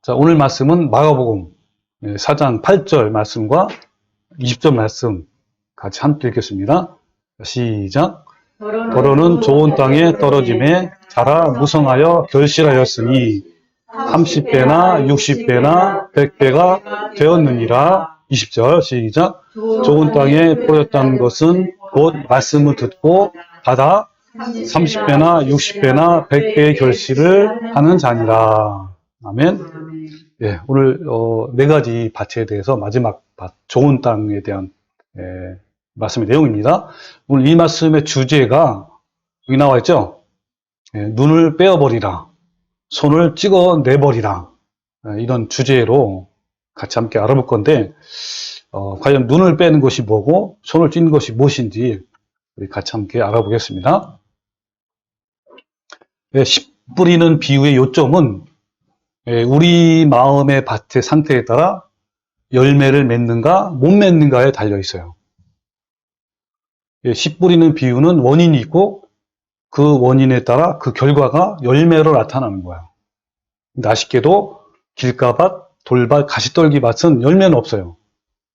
자, 오늘 말씀은 마가복음 4장 8절 말씀과 20절 말씀 같이 함께 읽겠습니다. 시작. 더러는 좋은 땅에 떨어짐에 자라 무성하여 결실하였으니 30배나 60배나 100배가 되었느니라. 20절 시작. 좋은 땅에 뿌렸다는 것은 곧 말씀을 듣고 받아 30배나 60배나 100배의 결실을 하는 자니라. 아멘. 예, 오늘 네 가지 밭에 대해서 마지막 밭, 좋은 땅에 대한 말씀의 내용입니다. 오늘 이 말씀의 주제가 여기 나와 있죠. 눈을 빼어버리라, 손을 찍어내버리라, 이런 주제로 같이 함께 알아볼 건데 과연 눈을 빼는 것이 뭐고 손을 찍는 것이 무엇인지 우리 같이 함께 알아보겠습니다. 씨 뿌리는 비유의 요점은 우리 마음의 밭의 상태에 따라 열매를 맺는가 못 맺는가에 달려 있어요. 씨 뿌리는 비유는 원인이 있고 그 원인에 따라 그 결과가 열매로 나타나는 거예요. 근데 아쉽게도 길가밭, 돌밭, 가시떨기밭은 열매는 없어요.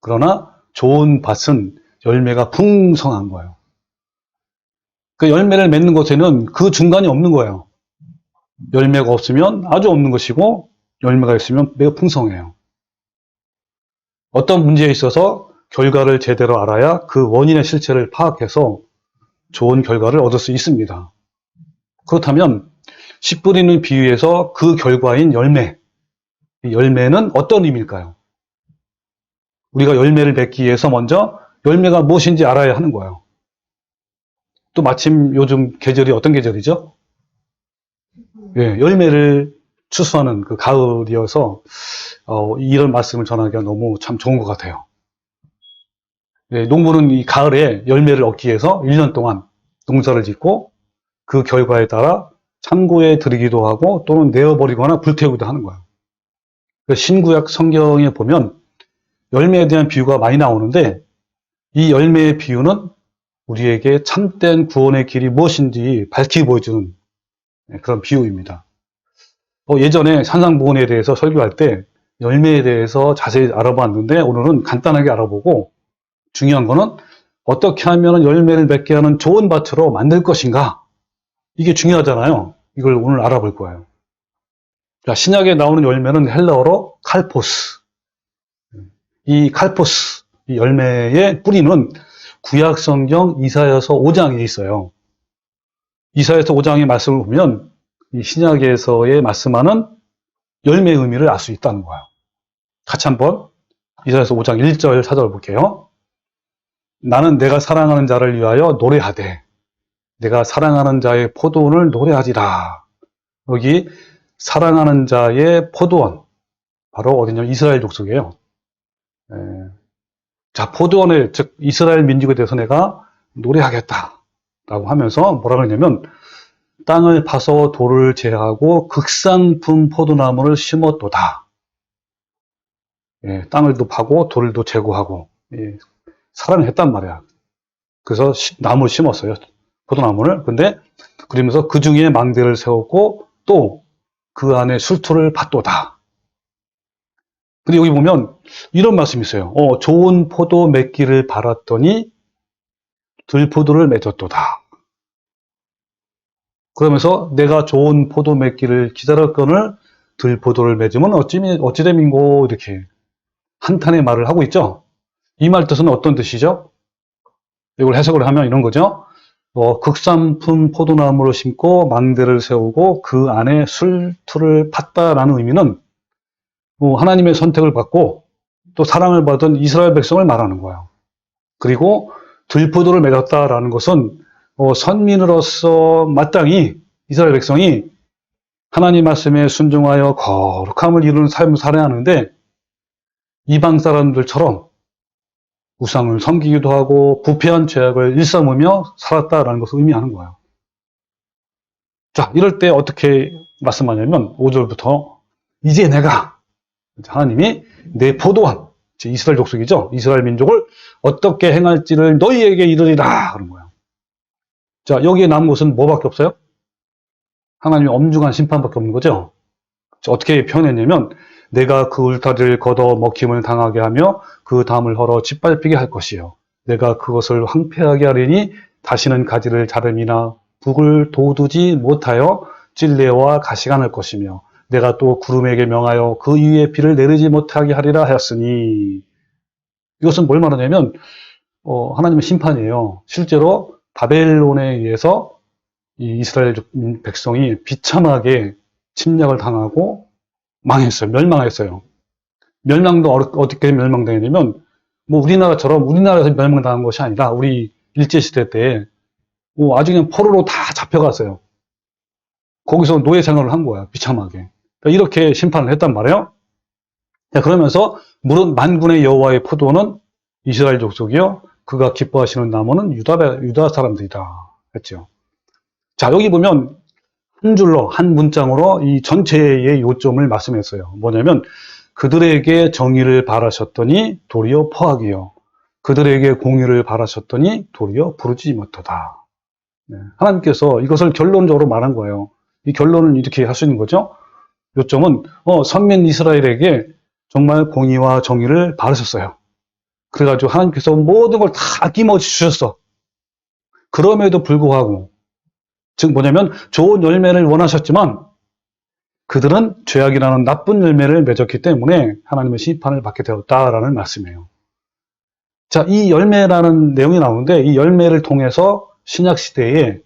그러나 좋은 밭은 열매가 풍성한 거예요. 그 열매를 맺는 것에는 그 중간이 없는 거예요. 열매가 없으면 아주 없는 것이고 열매가 있으면 매우 풍성해요. 어떤 문제에 있어서 결과를 제대로 알아야 그 원인의 실체를 파악해서 좋은 결과를 얻을 수 있습니다. 그렇다면 씨 뿌리는 비유에서 그 결과인 열매, 이 열매는 어떤 의미일까요? 우리가 열매를 맺기 위해서 먼저 열매가 무엇인지 알아야 하는 거예요. 또 마침 요즘 계절이 어떤 계절이죠? 예, 열매를 추수하는 그 가을이어서 이런 말씀을 전하기가 너무 참 좋은 것 같아요. 예, 농부는 이 가을에 열매를 얻기 위해서 1년 동안 농사를 짓고 그 결과에 따라 창고에 들이기도 하고 또는 내어버리거나 불태우기도 하는 거예요. 신구약 성경에 보면 열매에 대한 비유가 많이 나오는데 이 열매의 비유는 우리에게 참된 구원의 길이 무엇인지 밝히 보여주는 그런 비유입니다. 예전에 산상보훈에 대해서 설교할 때 열매에 대해서 자세히 알아봤는데 오늘은 간단하게 알아보고 중요한 거는 어떻게 하면 열매를 맺게 하는 좋은 밭으로 만들 것인가, 이게 중요하잖아요. 이걸 오늘 알아볼 거예요. 자, 신약에 나오는 열매는 헬라어로 칼포스. 이 칼포스, 이 열매의 뿌리는 구약 성경 이사야서 5장에 있어요. 이사야서 5장의 말씀을 보면 이 신약에서의 말씀하는 열매의 의미를 알 수 있다는 거예요. 같이 한번 이사야서 5장 1절 찾아볼게요. 나는 내가 사랑하는 자를 위하여 노래하되 내가 사랑하는 자의 포도원을 노래하리라. 여기 사랑하는 자의 포도원, 바로 어디냐, 이스라엘 족속이에요. 자, 포도원에, 즉 이스라엘 민족에 대해서 내가 노래하겠다 라고 하면서 뭐라고 했냐면 땅을 파서 돌을 제하고 극상품 포도나무를 심었도다. 예, 땅을도 파고 돌을도 제거하고 사랑을 했단 말이야. 그래서 나무를 심었어요. 포도나무를. 근데 그러면서 그 중에 망대를 세웠고 또 그 안에 술토를 팠도다. 근데 여기 보면 이런 말씀이 있어요. 좋은 포도 맺기를 바랐더니 들포도를 맺었도다. 그러면서 내가 좋은 포도 맺기를 기다렸거늘 들포도를 맺으면 어찌됨인고, 이렇게 한탄의 말을 하고 있죠. 이 말 뜻은 어떤 뜻이죠? 이걸 해석을 하면 이런 거죠. 극상품 포도나무를 심고 망대를 세우고 그 안에 술투를 팠다라는 의미는 하나님의 선택을 받고 또 사랑을 받은 이스라엘 백성을 말하는 거예요. 그리고 들포도를 맺었다라는 것은 선민으로서 마땅히 이스라엘 백성이 하나님 말씀에 순종하여 거룩함을 이루는 삶을 살아야 하는데 이방 사람들처럼 우상을 섬기기도 하고 부패한 죄악을 일삼으며 살았다라는 것을 의미하는 거예요. 자, 이럴 때 어떻게 말씀하냐면 5절부터 이제 내가, 하나님이 내 포도원, 이스라엘 족속이죠. 이스라엘 민족을 어떻게 행할지를 너희에게 이르리라 그런 거예요. 자, 여기에 남은 것은 뭐밖에 없어요? 하나님의 엄중한 심판밖에 없는 거죠. 어떻게 표현했냐면 내가 그 울타리를 걷어 먹힘을 당하게 하며 그 담을 헐어 짓밟히게 할 것이요. 내가 그것을 황폐하게 하리니 다시는 가지를 자름이나 북을 돋우지 못하여 찔레와 가시가 날 것이며 내가 또 구름에게 명하여 그 위에 비를 내리지 못하게 하리라 하였으니 이것은 뭘 말하냐면 하나님의 심판이에요. 실제로 바벨론에 의해서 이 이스라엘 백성이 비참하게 침략을 당하고 망했어요. 멸망했어요. 멸망도 어떻게 멸망당했냐면 뭐 우리나라처럼 우리나라에서 멸망당한 것이 아니라 우리 일제시대 때 아주 그냥 포로로 다 잡혀갔어요. 거기서 노예 생활을 한 거야. 비참하게. 그러니까 이렇게 심판을 했단 말이에요. 자, 그러면서 물은 만군의 여호와의 포도는 이스라엘 족속이요. 그가 기뻐하시는 나무는 유다 사람들이다. 했죠. 자, 여기 보면 한 줄로, 한 문장으로 이 전체의 요점을 말씀했어요. 뭐냐면, 그들에게 정의를 바라셨더니 도리어 포악이요. 그들에게 공의를 바라셨더니 도리어 부르지 못하다. 네. 하나님께서 이것을 결론적으로 말한 거예요. 이 결론은 이렇게 하시는 거죠. 요점은, 선민 이스라엘에게 정말 공의와 정의를 바라셨어요. 그래가지고 하나님께서 모든 걸 다 아낌없이 주셨어. 그럼에도 불구하고, 즉 뭐냐면 좋은 열매를 원하셨지만 그들은 죄악이라는 나쁜 열매를 맺었기 때문에 하나님의 심판을 받게 되었다라는 말씀이에요. 자, 이 열매라는 내용이 나오는데 이 열매를 통해서 신약 시대에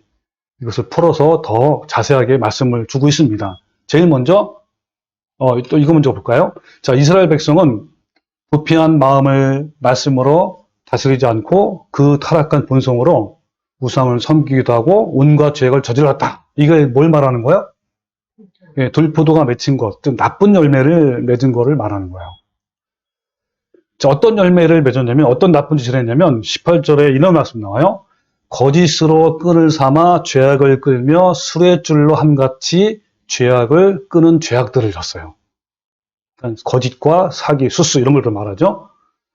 이것을 풀어서 더 자세하게 말씀을 주고 있습니다. 제일 먼저 또 이거 먼저 볼까요? 자, 이스라엘 백성은 부패한 마음을 말씀으로 다스리지 않고 그 타락한 본성으로 우상을 섬기기도 하고 온갖 죄악을 저질렀다. 이게 뭘 말하는 거예요? 예, 들포도가 맺힌 것, 즉 나쁜 열매를 맺은 거를 말하는 거예요. 자, 어떤 열매를 맺었냐면 어떤 나쁜 짓을 했냐면 18절에 이런 말씀 나와요. 거짓으로 끈을 삼아 죄악을 끌며 수레줄로 함같이 죄악을 끄는 죄악들을 졌어요. 거짓과 사기, 수수 이런 걸 말하죠.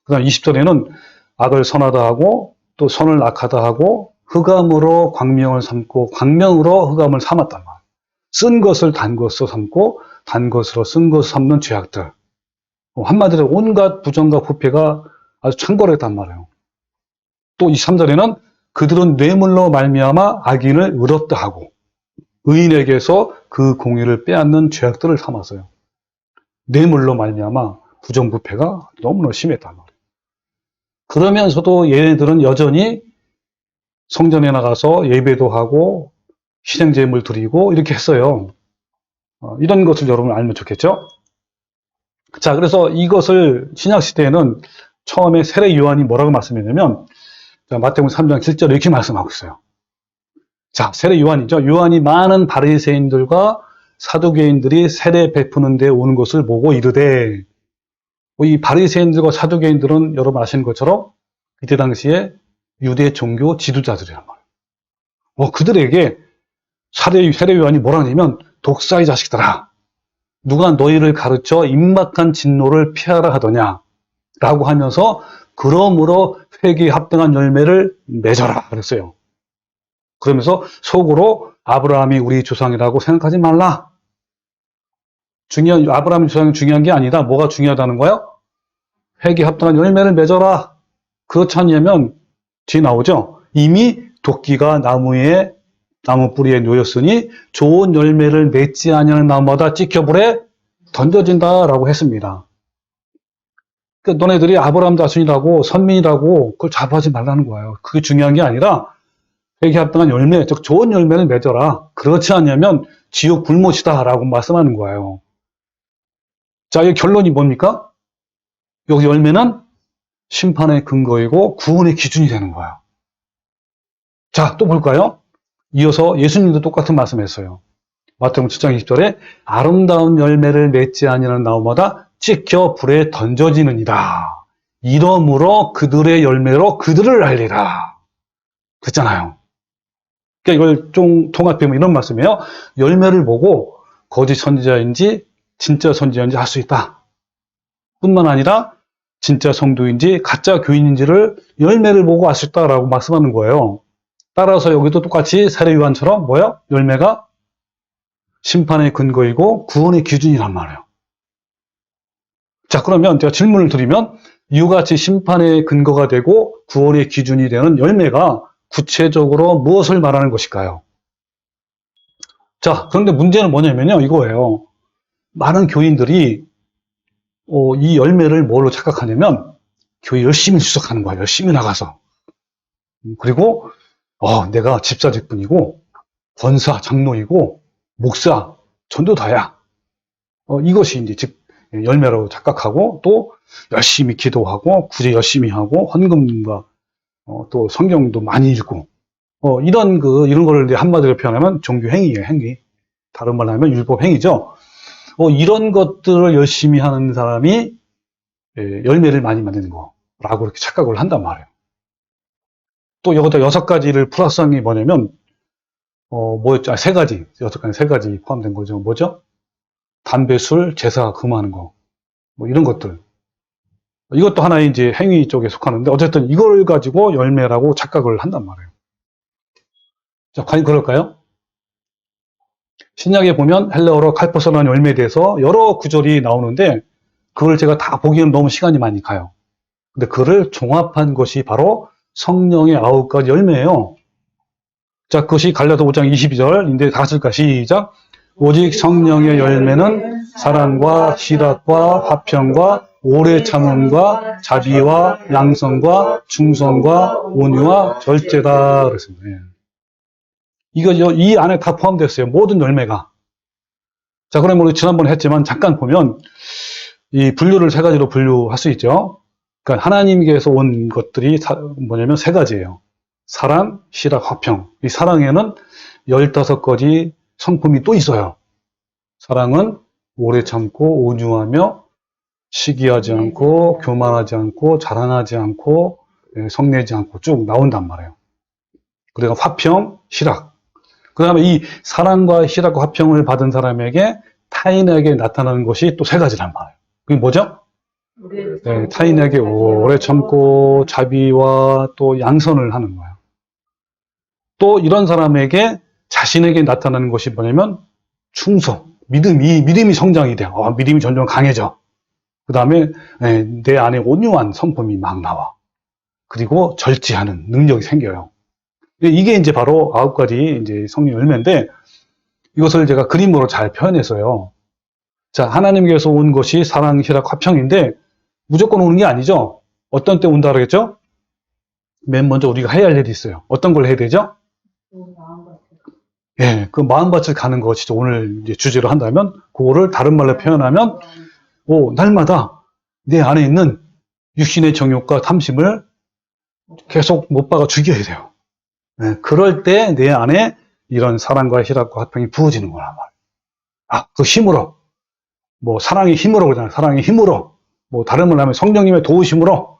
그 다음 20절에는 악을 선하다 하고 또 선을 악하다 하고 흑암으로 광명을 삼고 광명으로 흑암을 삼았단 말이에요. 쓴 것을 단 것으로 삼고 단 것으로 쓴 것을 삼는 죄악들. 한마디로 온갖 부정과 부패가 아주 창궐했단 말이에요. 또 23절에는 그들은 뇌물로 말미암아 악인을 의롭다 하고 의인에게서 그 공의를 빼앗는 죄악들을 삼았어요. 뇌물로 말미암아 부정부패가 너무나 심했단 말이에요. 그러면서도 얘네들은 여전히 성전에 나가서 예배도 하고 희생제물 드리고 이렇게 했어요. 이런 것을 여러분 알면 좋겠죠? 자, 그래서 이것을 신약시대에는 처음에 세례 요한이 뭐라고 말씀했냐면 마태복음 3장 7절에 이렇게 말씀하고 있어요. 자, 세례 요한이죠. 요한이 많은 바리새인들과 사두개인들이 세례 베푸는 데 오는 것을 보고 이르되 이 바리새인들과 사두개인들은 여러분 아시는 것처럼 이때 당시에 유대 종교 지도자들이란 말이에요. 그들에게 세례 요한이 뭐라 하냐면 독사의 자식들아 누가 너희를 가르쳐 임박한 진노를 피하라 하더냐 라고 하면서 그러므로 회개에 합당한 열매를 맺어라 그랬어요. 그러면서 속으로 아브라함이 우리 조상이라고 생각하지 말라. 아브라함의 조상이 중요한 게 아니다. 뭐가 중요하다는 거예요? 회개에 합당한 열매를 맺어라. 그렇지 않냐면 뒤에 나오죠. 이미 도끼가 나무 뿌리에 놓였으니 좋은 열매를 맺지 아니하는 나무마다 찍혀 불에 던져진다라고 했습니다. 그러니까 너네들이 아브라함 자손이라고 선민이라고 그걸 자부하지 말라는 거예요. 그게 중요한 게 아니라 회개에 합당한 열매, 즉 좋은 열매를 맺어라. 그렇지 않냐면 지옥 불못이다라고 말씀하는 거예요. 자, 이 결론이 뭡니까? 여기 열매는 심판의 근거이고 구원의 기준이 되는 거예요. 자, 또 볼까요? 이어서 예수님도 똑같은 말씀했어요. 마태복음 7장 20절에 아름다운 열매를 맺지 아니하는 나무마다 찍혀 불에 던져지느니라. 이러므로 그들의 열매로 그들을 알리라. 그랬잖아요. 그러니까 이걸 좀 통합하면 이런 말씀이에요. 열매를 보고 거짓 선지자인지 진짜 선지자인지 알 수 있다. 뿐만 아니라 진짜 성도인지 가짜 교인인지를 열매를 보고 알 수 있다라고 말씀하는 거예요. 따라서 여기도 똑같이 세례 요한처럼 뭐예요? 열매가 심판의 근거이고 구원의 기준이란 말이에요. 자, 그러면 제가 질문을 드리면 이와 같이 심판의 근거가 되고 구원의 기준이 되는 열매가 구체적으로 무엇을 말하는 것일까요? 자, 그런데 문제는 뭐냐면요. 이거예요. 많은 교인들이 이 열매를 뭘로 착각하냐면 교회 열심히 수석하는 거야. 열심히 나가서. 그리고 내가 집사직분이고 권사, 장로이고 목사, 전도다야. 이것이 이제 즉 열매라고 착각하고 또 열심히 기도하고 구제 열심히 하고 헌금과 또 성경도 많이 읽고 이런 거를 이제 한마디로 표현하면 종교 행위예요, 행위. 다른 말로 하면 율법 행위죠. 이런 것들을 열심히 하는 사람이 열매를 많이 만드는 거라고 이렇게 착각을 한단 말이에요. 또 여기다 6가지를 플러스한 게 뭐냐면 뭐였죠? 3가지, 6가지, 3가지 포함된 거죠. 뭐죠? 담배, 술, 제사 금하는 거, 뭐 이런 것들. 이것도 하나의 이제 행위 쪽에 속하는데 어쨌든 이걸 가지고 열매라고 착각을 한단 말이에요. 자, 과연 그럴까요? 신약에 보면 헬라어로 칼포서라는 열매에 대해서 여러 구절이 나오는데 그걸 제가 다 보기에는 너무 시간이 많이 가요. 근데 그를 종합한 것이 바로 성령의 9가지 열매예요. 자, 그것이 갈라디아 5장 22절인데 다 같이 읽을까? 시작. 오직 성령의 열매는 사랑과 희락과 화평과 오래 참음과 자비와 양성과 충성과 온유와 절제다 그랬습니다. 이거 이 안에 다 포함됐어요. 모든 열매가. 자, 그럼 우리 지난번에 했지만 잠깐 보면 이 분류를 3가지로 분류할 수 있죠. 그러니까 하나님께서 온 것들이 뭐냐면 3가지예요. 사랑, 희락, 화평. 이 사랑에는 15가지 성품이 또 있어요. 사랑은 오래 참고 온유하며 시기하지 않고 교만하지 않고 자랑하지 않고 성내지 않고 쭉 나온단 말이에요. 그리고 화평, 희락. 그 다음에 이 사랑과 희락과 화평을 받은 사람에게 타인에게 나타나는 것이 또 3가지란 말이에요. 그게 뭐죠? 네, 타인에게 오래 참고 자비와 또 양선을 하는 거예요. 또 이런 사람에게 자신에게 나타나는 것이 뭐냐면 충성, 믿음이 성장이 돼요. 믿음이 점점 강해져. 그 다음에 내 안에 온유한 성품이 막 나와. 그리고 절제하는 능력이 생겨요. 이게 이제 바로 9가지 이제 성령 열매인데 이것을 제가 그림으로 잘 표현했어요. 자, 하나님께서 온 것이 사랑, 희락, 화평인데 무조건 오는 게 아니죠. 어떤 때 온다 그러겠죠? 맨 먼저 우리가 해야 할 일이 있어요. 어떤 걸 해야 되죠? 예, 그 마음밭을 가는 거 진짜 오늘 이제 주제로 한다면 그거를 다른 말로 표현하면 날마다 내 안에 있는 육신의 정욕과 탐심을 계속 못 박아 죽여야 돼요. 네, 그럴 때 내 안에 이런 사랑과 희락과 화평이 부어지는 거란 말이에요. 그 힘으로 뭐 사랑의 힘으로 그러잖아요. 사랑의 힘으로 뭐 다른 말로 하면 성령님의 도우심으로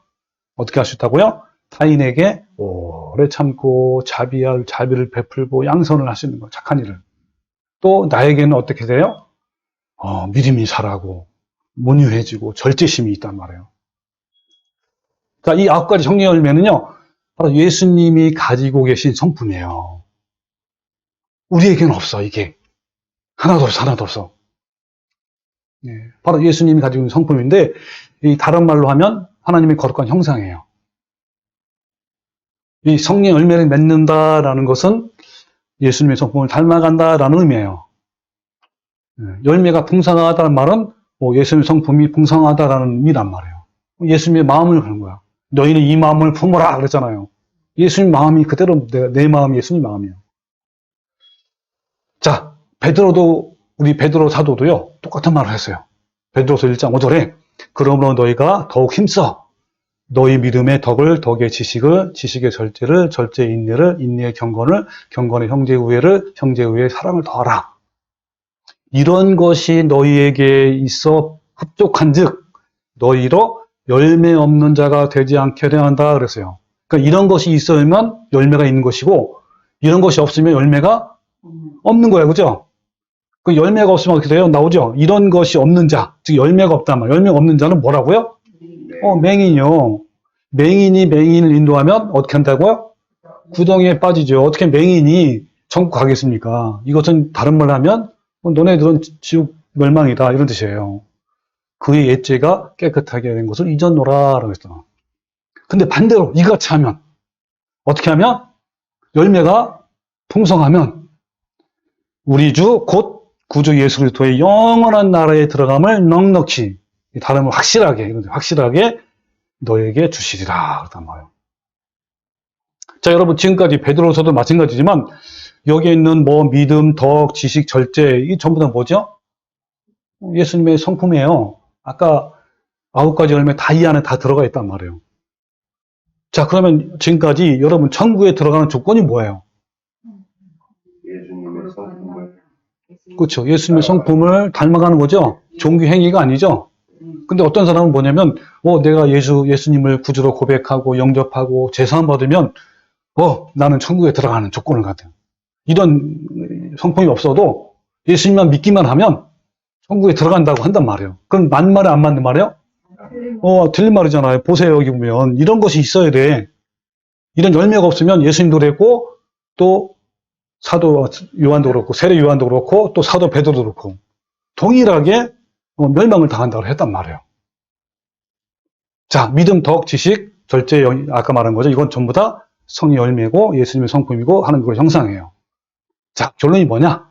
어떻게 할 수 있다고요? 타인에게 오래 참고 자비를 베풀고 양선을 할 수 있는 거, 착한 일을. 또 나에게는 어떻게 돼요? 믿음이 자라고 온유해지고 절제심이 있단 말이에요. 자, 이 9가지 성령 열매는요, 바로 예수님이 가지고 계신 성품이에요. 우리에게는 없어, 이게. 하나도 없어. 네, 바로 예수님이 가지고 있는 성품인데, 이 다른 말로 하면 하나님의 거룩한 형상이에요. 이 성령 열매를 맺는다라는 것은 예수님의 성품을 닮아간다라는 의미예요. 열매가 풍성하다는 말은 예수님의 성품이 풍성하다라는 의미란 말이에요. 예수님의 마음을 가는 거야. 너희는 이 마음을 품어라 그랬잖아요. 예수님 마음이 그대로 내 마음이 예수님 마음이에요. 자, 우리 베드로 사도도요, 똑같은 말을 했어요. 베드로서 1장 5절에 그러므로 너희가 더욱 힘써 너희 믿음의 덕을, 덕의 지식을, 지식의 절제를, 절제의 인내를, 인내의 경건을, 경건의 형제의 우애를, 형제의 우애의 사랑을 더하라. 이런 것이 너희에게 있어 흡족한즉 너희로 열매 없는 자가 되지 않게 하려 한다 그랬어요. 그러니까 이런 것이 있어야만 열매가 있는 것이고 이런 것이 없으면 열매가 없는 거예요. 그죠? 그 열매가 없으면 어떻게 돼요? 나오죠? 이런 것이 없는 자, 즉 열매가 없단 말이에요. 열매가 없는 자는 뭐라고요? 맹인이요. 맹인이 맹인을 인도하면 어떻게 한다고요? 구덩이에 빠지죠. 어떻게 맹인이 천국 가겠습니까? 이것은 다른 말로 하면 너네들은 지옥 멸망이다 이런 뜻이에요. 그의 옛죄가 깨끗하게 된 것을 잊었노라 라고 했잖아. 근데 반대로 이같이 하면 어떻게 하면 열매가 풍성하면 우리 주 곧 구주 예수 그리스도의 영원한 나라에 들어감을 넉넉히 다른 확실하게 너에게 주시리라 그랬단 말이에요. 자, 여러분 지금까지 베드로서도 마찬가지지만 여기에 있는 뭐 믿음, 덕, 지식, 절제 이 전부 다 뭐죠? 예수님의 성품이에요. 아까 9가지 열매 다 이 안에 다 들어가 있단 말이에요. 자, 그러면 지금까지 여러분 천국에 들어가는 조건이 뭐예요? 예수님의 성품을 그렇죠. 예수님의 성품을 닮아가는 거죠. 종교 행위가 아니죠. 근데 어떤 사람은 뭐냐면 내가 예수님을 구주로 고백하고 영접하고 제사함 받으면 나는 천국에 들어가는 조건을 갖대요. 이런 성품이 없어도 예수님만 믿기만 하면 천국에 들어간다고 한단 말이에요. 그럼 맞는 말이 안 맞는 말이에요? 틀린 말이잖아요. 보세요. 여기 보면 이런 것이 있어야 돼. 이런 열매가 없으면 예수님도 그랬고 또 사도 요한도 그렇고 세례 요한도 그렇고 또 사도 베드로도 그렇고 동일하게 멸망을 당한다고 했단 말이에요. 자, 믿음, 덕, 지식, 절제, 아까 말한 거죠. 이건 전부 다 성의 열매고 예수님의 성품이고 하는 걸 형상이에요. 자, 결론이 뭐냐?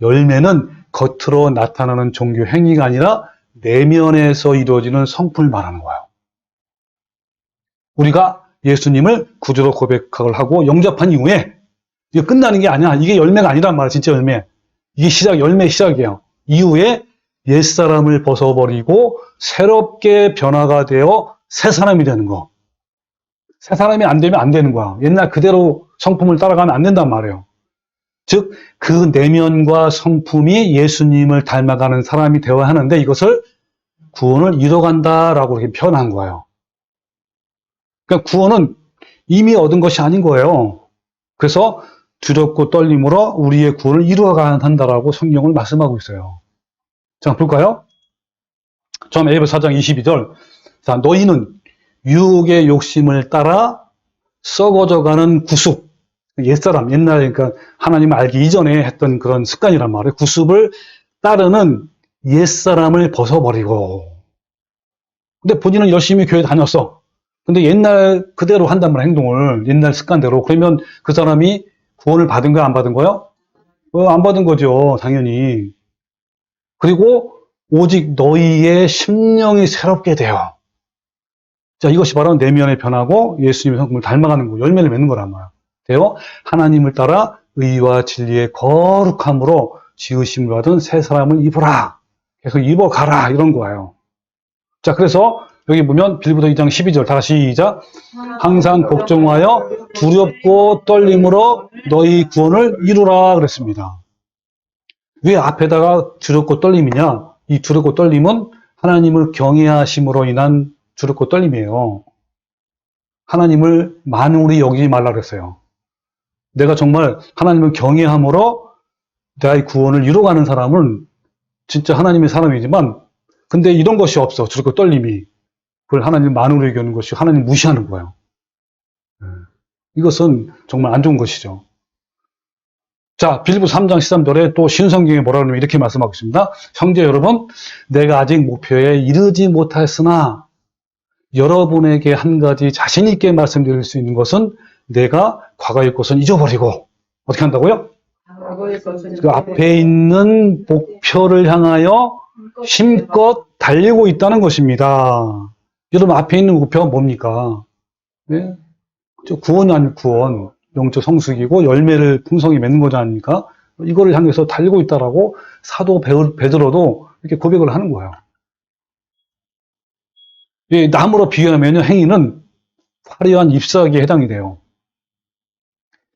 열매는 겉으로 나타나는 종교 행위가 아니라 내면에서 이루어지는 성품을 말하는 거예요. 우리가 예수님을 구주로 고백을 하고 영접한 이후에 이게 끝나는 게 아니야. 이게 열매가 아니란 말이야. 진짜 열매. 이게 열매의 시작이에요. 이후에 옛사람을 벗어버리고 새롭게 변화가 되어 새 사람이 되는 거. 새 사람이 안 되면 안 되는 거야. 옛날 그대로 성품을 따라가면 안 된단 말이에요. 즉, 그 내면과 성품이 예수님을 닮아가는 사람이 되어야 하는데 이것을 구원을 이뤄간다라고 이렇게 표현한 거예요. 그러니까 구원은 이미 얻은 것이 아닌 거예요. 그래서 두렵고 떨림으로 우리의 구원을 이루어가야 한다라고 성경을 말씀하고 있어요. 자, 볼까요? 처음 에베소 4장 22절. 자, 너희는 유혹의 욕심을 따라 썩어져가는 구습. 옛사람, 옛날에 그러니까 하나님을 알기 이전에 했던 그런 습관이란 말이에요. 구습을 따르는 옛사람을 벗어버리고. 근데 본인은 열심히 교회 다녔어. 근데 옛날 그대로 한단 말이야, 행동을. 옛날 습관대로. 그러면 그 사람이 구원을 받은 거야, 안 받은 거야? 안 받은 거죠, 당연히. 그리고 오직 너희의 심령이 새롭게 되어. 자, 이것이 바로 내면의 변화고 예수님의 성품을 닮아가는 거, 열매를 맺는 거란 말이야. 되어 하나님을 따라 의와 진리의 거룩함으로 지으심을 받은 새 사람을 입어라. 계속 입어가라. 이런 거예요. 자, 그래서 여기 보면 빌립보서 2장 12절 다시 시작. 항상 걱정하여 두렵고 떨림으로 너희 구원을 이루라 그랬습니다. 왜 앞에다가 두렵고 떨림이냐? 이 두렵고 떨림은 하나님을 경외하심으로 인한 두렵고 떨림이에요. 하나님을 만홀히 여기지 말라 그랬어요. 내가 정말 하나님을 경외함으로 나의 구원을 이루어가는 사람은 진짜 하나님의 사람이지만 근데 이런 것이 없어. 두렵고 떨림이. 그걸 하나님 만홀히 여기는 것이 하나님 무시하는 거예요. 이것은 정말 안 좋은 것이죠. 자, 빌립보서 3장 13절에 또 신성경에 뭐라 그러냐면 이렇게 말씀하고 있습니다. 형제 여러분, 내가 아직 목표에 이르지 못하였으나 여러분에게 한 가지 자신 있게 말씀드릴 수 있는 것은 내가 과거의 것은 잊어버리고 어떻게 한다고요? 그 앞에 있는 목표를 향하여 힘껏 달리고 있다는 것입니다. 여러분 앞에 있는 목표가 뭡니까? 네? 구원이 아니고 구원, 영적 성숙이고 열매를 풍성히 맺는 거지 않습니까? 이거를 향해서 달리고 있다라고 사도 베드로도 이렇게 고백을 하는 거예요. 이 나무로 비유하면 행위는 화려한 잎사귀에 해당이 돼요.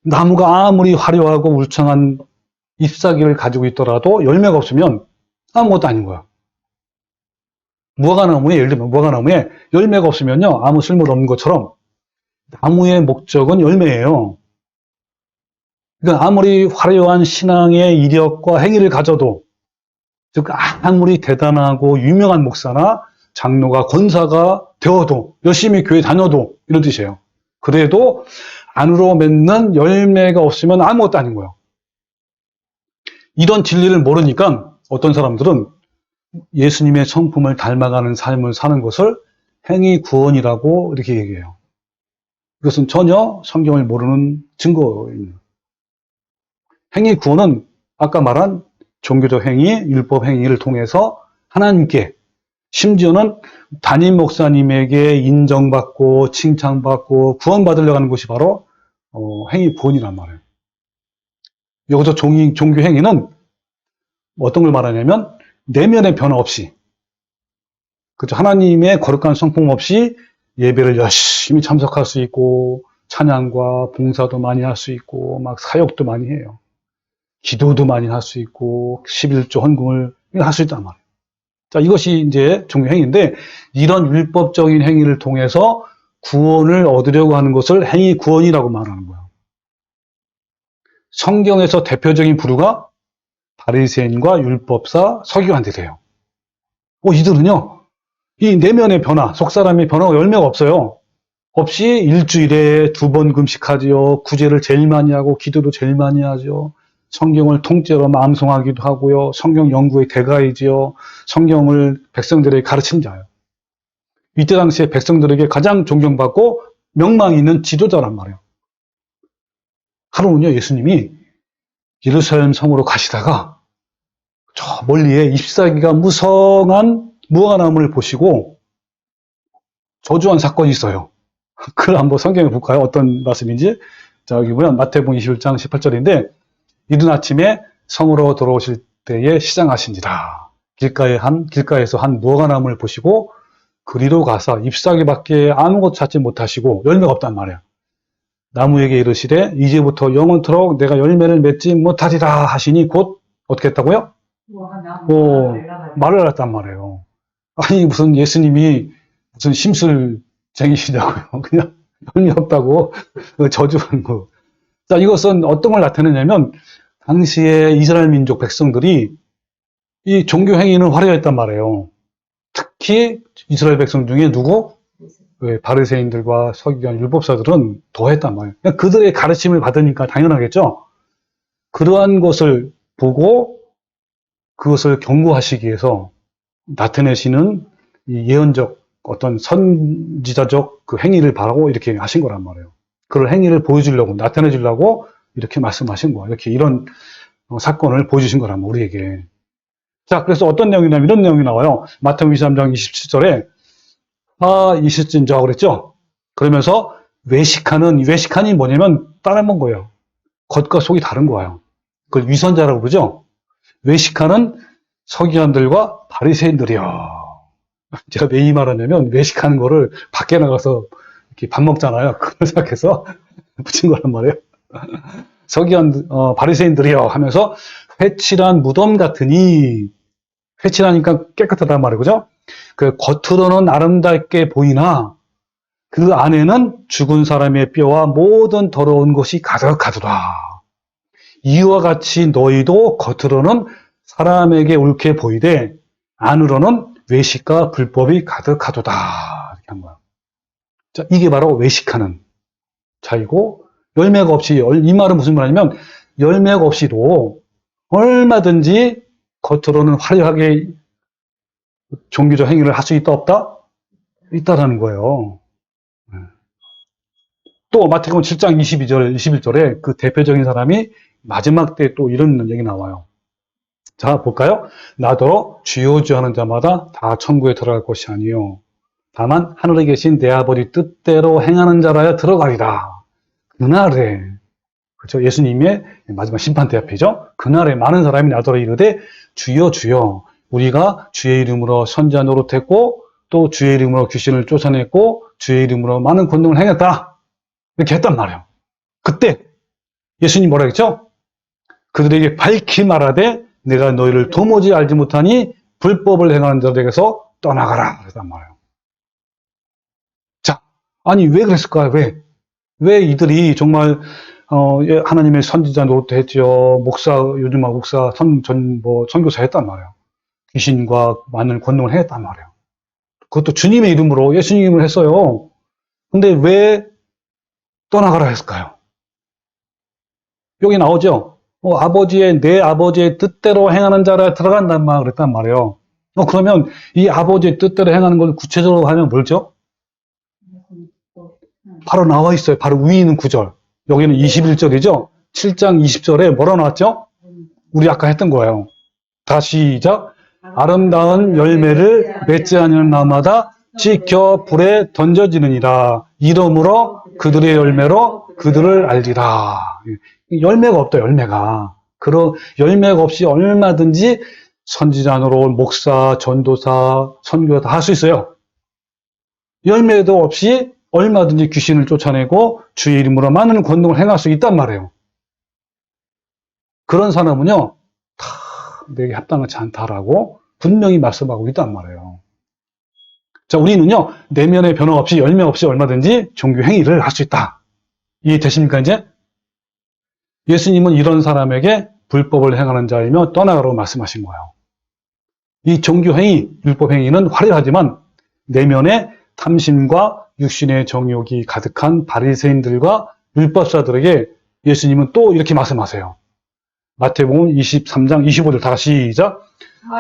나무가 아무리 화려하고 울창한 잎사귀를 가지고 있더라도 열매가 없으면 아무것도 아닌 거야. 무화과나무에, 예를 들면 무화과나무에 열매가 없으면요, 아무 쓸모 없는 것처럼 나무의 목적은 열매예요. 그러니까 아무리 화려한 신앙의 이력과 행위를 가져도, 즉 아무리 대단하고 유명한 목사나 장로가 권사가 되어도 열심히 교회 다녀도 이런 뜻이에요. 그래도 안으로 맺는 열매가 없으면 아무것도 아닌 거예요. 이런 진리를 모르니까 어떤 사람들은 예수님의 성품을 닮아가는 삶을 사는 것을 행위 구원이라고 이렇게 얘기해요. 이것은 전혀 성경을 모르는 증거입니다. 행위 구원은 아까 말한 종교적 행위, 율법 행위를 통해서 하나님께, 심지어는 담임 목사님에게 인정받고 칭찬받고 구원받으려고 하는 것이 바로 행위 구원이란 말이에요. 여기서 종교 행위는 어떤 걸 말하냐면 내면의 변화 없이, 그렇죠? 하나님의 거룩한 성품 없이 예배를 열심히 참석할 수 있고 찬양과 봉사도 많이 할 수 있고 막 사역도 많이 해요. 기도도 많이 할 수 있고 11조 헌금을 할 수 있단 말이에요. 자, 이것이 이제 종교 행위인데, 이런 율법적인 행위를 통해서 구원을 얻으려고 하는 것을 행위 구원이라고 말하는 거예요. 성경에서 대표적인 부류가 바리새인과 율법사, 서기관들이에요. 이들은요, 이 내면의 변화, 속사람의 변화가 열매가 없어요. 없이 일주일에 2번 금식하지요. 구제를 제일 많이 하고 기도도 제일 많이 하죠. 성경을 통째로 암송하기도 하고요. 성경 연구의 대가이지요. 성경을 백성들에게 가르친 자예요. 이때 당시에 백성들에게 가장 존경받고 명망이 있는 지도자란 말이에요. 하루는요, 예수님이 예루살렘 성으로 가시다가 저 멀리에 잎사귀가 무성한 무화과나무를 보시고 저주한 사건이 있어요. 그걸 한번 성경에 볼까요? 어떤 말씀인지. 자, 여기 보면 마태복음 21장 18절인데, 이른 아침에 성으로 들어오실 때에 시장하시니라. 길가에서 한 무화과나무를 보시고 그리로 가서 잎사귀밖에 아무것도 찾지 못하시고 열매가 없단 말이에요. 나무에게 이르시되 이제부터 영원토록 내가 열매를 맺지 못하리라 하시니 곧 어떻게 했다고요? 말을 했단 말이에요. 아니 무슨 예수님이 무슨 심술쟁이시냐고요. 그냥 열매 없다고 저주하는 거. 자, 이것은 어떤 걸 나타내냐면 당시에 이스라엘 민족 백성들이 이 종교 행위는 화려했단 말이에요. 특히 이스라엘 백성 중에 누구? 바리새인들과 서기관 율법사들은 더했단 말이에요. 그들의 가르침을 받으니까 당연하겠죠. 그러한 것을 보고 그것을 경고하시기 위해서 나타내시는 이 예언적 어떤 선지자적 그 행위를 바라고 이렇게 하신 거란 말이에요. 그런 행위를 보여주려고 나타내 주려고 이렇게 말씀하신 거예요. 이렇게 이런 사건을 보여주신 거란 말이에요, 우리에게. 자, 그래서 어떤 내용이냐면 이런 내용이 나와요. 마태복음 23장 27절에 이실진저하고 그랬죠. 그러면서 외식한이 뭐냐면 따라먹은 거예요. 겉과 속이 다른 거예요. 그걸 위선자라고 그러죠. 외식하는 서기관들과 바리새인들이요. 제가 왜 이 말하냐면 외식하는 거를 밖에 나가서 이렇게 밥 먹잖아요. 그걸 생각해서 붙인 거란 말이에요. 서기관 바리새인들이요 하면서 회칠한 무덤 같으니, 회칠하니까 깨끗하단 말이에요. 그죠? 그 겉으로는 아름답게 보이나 그 안에는 죽은 사람의 뼈와 모든 더러운 것이 가득하더라. 이와 같이 너희도 겉으로는 사람에게 옳게 보이되 안으로는 외식과 불법이 가득하도다. 이렇게 한 거야. 자, 이게 바로 외식하는 자이고, 열매가 없이, 이 말은 무슨 말이냐면 열매가 없이도 얼마든지 겉으로는 화려하게 종교적 행위를 할 수 있다 없다? 있다라는 거예요. 또 마태복음 7장 21절에 그 대표적인 사람이 마지막 때 또 이런 얘기 나와요. 자, 볼까요? 나더러 주여 주여 하는 자마다 다 천국에 들어갈 것이 아니요 다만 하늘에 계신 내 아버지 뜻대로 행하는 자라야 들어가리라. 그날에, 그렇죠? 예수님의 마지막 심판 때 앞이죠. 그날에 많은 사람이 나더러 이르되 주여 주여 우리가 주의 이름으로 선지자 노릇했고 또 주의 이름으로 귀신을 쫓아냈고 주의 이름으로 많은 권능을 행했다. 이렇게 했단 말이에요. 그때 예수님 뭐라 했죠? 그들에게 밝히 말하되 내가 너희를 도무지 알지 못하니 불법을 행하는 자들에게서 떠나가라. 그랬단 말이에요. 자, 아니 왜 그랬을까요? 왜 이들이 정말 하나님의 선지자 노릇도 했죠. 요즘 목사, 선교사 했단 말이에요. 귀신과 많은 권능을 했단 말이에요. 그것도 주님의 이름으로, 예수님 이름으로 했어요. 근데 왜 떠나가라 했을까요? 여기 나오죠? 내 아버지의 뜻대로 행하는 자라 들어간단 말, 그랬단 말이에요. 그러면 이 아버지의 뜻대로 행하는 걸 구체적으로 하면 뭐죠? 바로 나와 있어요. 바로 위에 있는 구절. 여기는 21절이죠? 7장 20절에 뭐라 나왔죠? 우리 아까 했던 거예요. 다시 시작. 아름다운 열매를 맺지 않는 나마다 지켜 불에 던져지느니라. 이러므로 그들의 열매로 그들을 알리라. 열매가 없다, 열매가. 그런 열매가 없이 얼마든지 선지자로 목사, 전도사, 선교사 다 할 수 있어요. 열매도 없이 얼마든지 귀신을 쫓아내고 주의 이름으로 많은 권능을 행할 수 있단 말이에요. 그런 사람은요, 다 내게 합당하지 않다라고 분명히 말씀하고 있단 말이에요. 자, 우리는요, 내면의 변화 없이 열매 없이 얼마든지 종교 행위를 할 수 있다. 이해되십니까, 이제? 예수님은 이런 사람에게 불법을 행하는 자이며 떠나가라고 말씀하신 거예요. 이 종교 행위, 율법 행위는 화려하지만 내면에 탐심과 육신의 정욕이 가득한 바리새인들과 율법사들에게 예수님은 또 이렇게 말씀하세요. 마태복음 23장 25절 다 시작.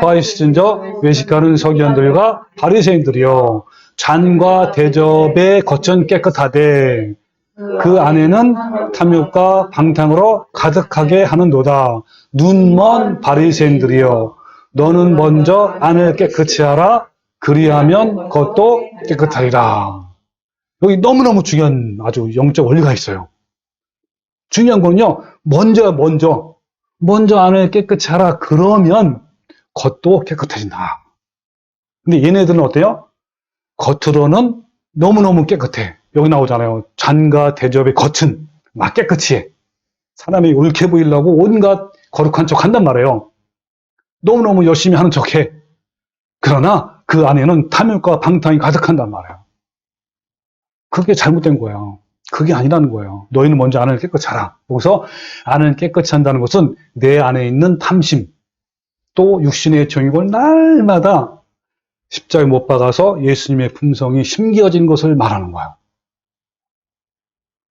화 있으신 저 외식하는 서기관들과 바리새인들이여 잔과 대접의 겉은 깨끗하되 그 안에는 탐욕과 방탕으로 가득하게 하는도다. 눈먼 바리새인들이여 너는 먼저 안을 깨끗이 하라. 그리하면 겉도 깨끗하리라. 여기 너무너무 중요한 아주 영적 원리가 있어요. 중요한 건요, 먼저 안을 깨끗이 하라. 그러면 겉도 깨끗해진다. 근데 얘네들은 어때요? 겉으로는 너무너무 깨끗해. 여기 나오잖아요. 잔과 대접의 겉은 막 깨끗이 해. 사람이 옳게 보이려고 온갖 거룩한 척 한단 말이에요. 너무너무 열심히 하는 척 해. 그러나 그 안에는 탐욕과 방탕이 가득한단 말이에요. 그게 잘못된 거예요. 그게 아니라는 거예요. 너희는 먼저 안을 깨끗이 하라. 여기서 안을 깨끗이 한다는 것은 내 안에 있는 탐심, 또 육신의 정욕을 날마다 십자가에 못 박아서 예수님의 품성이 심겨진 것을 말하는 거예요.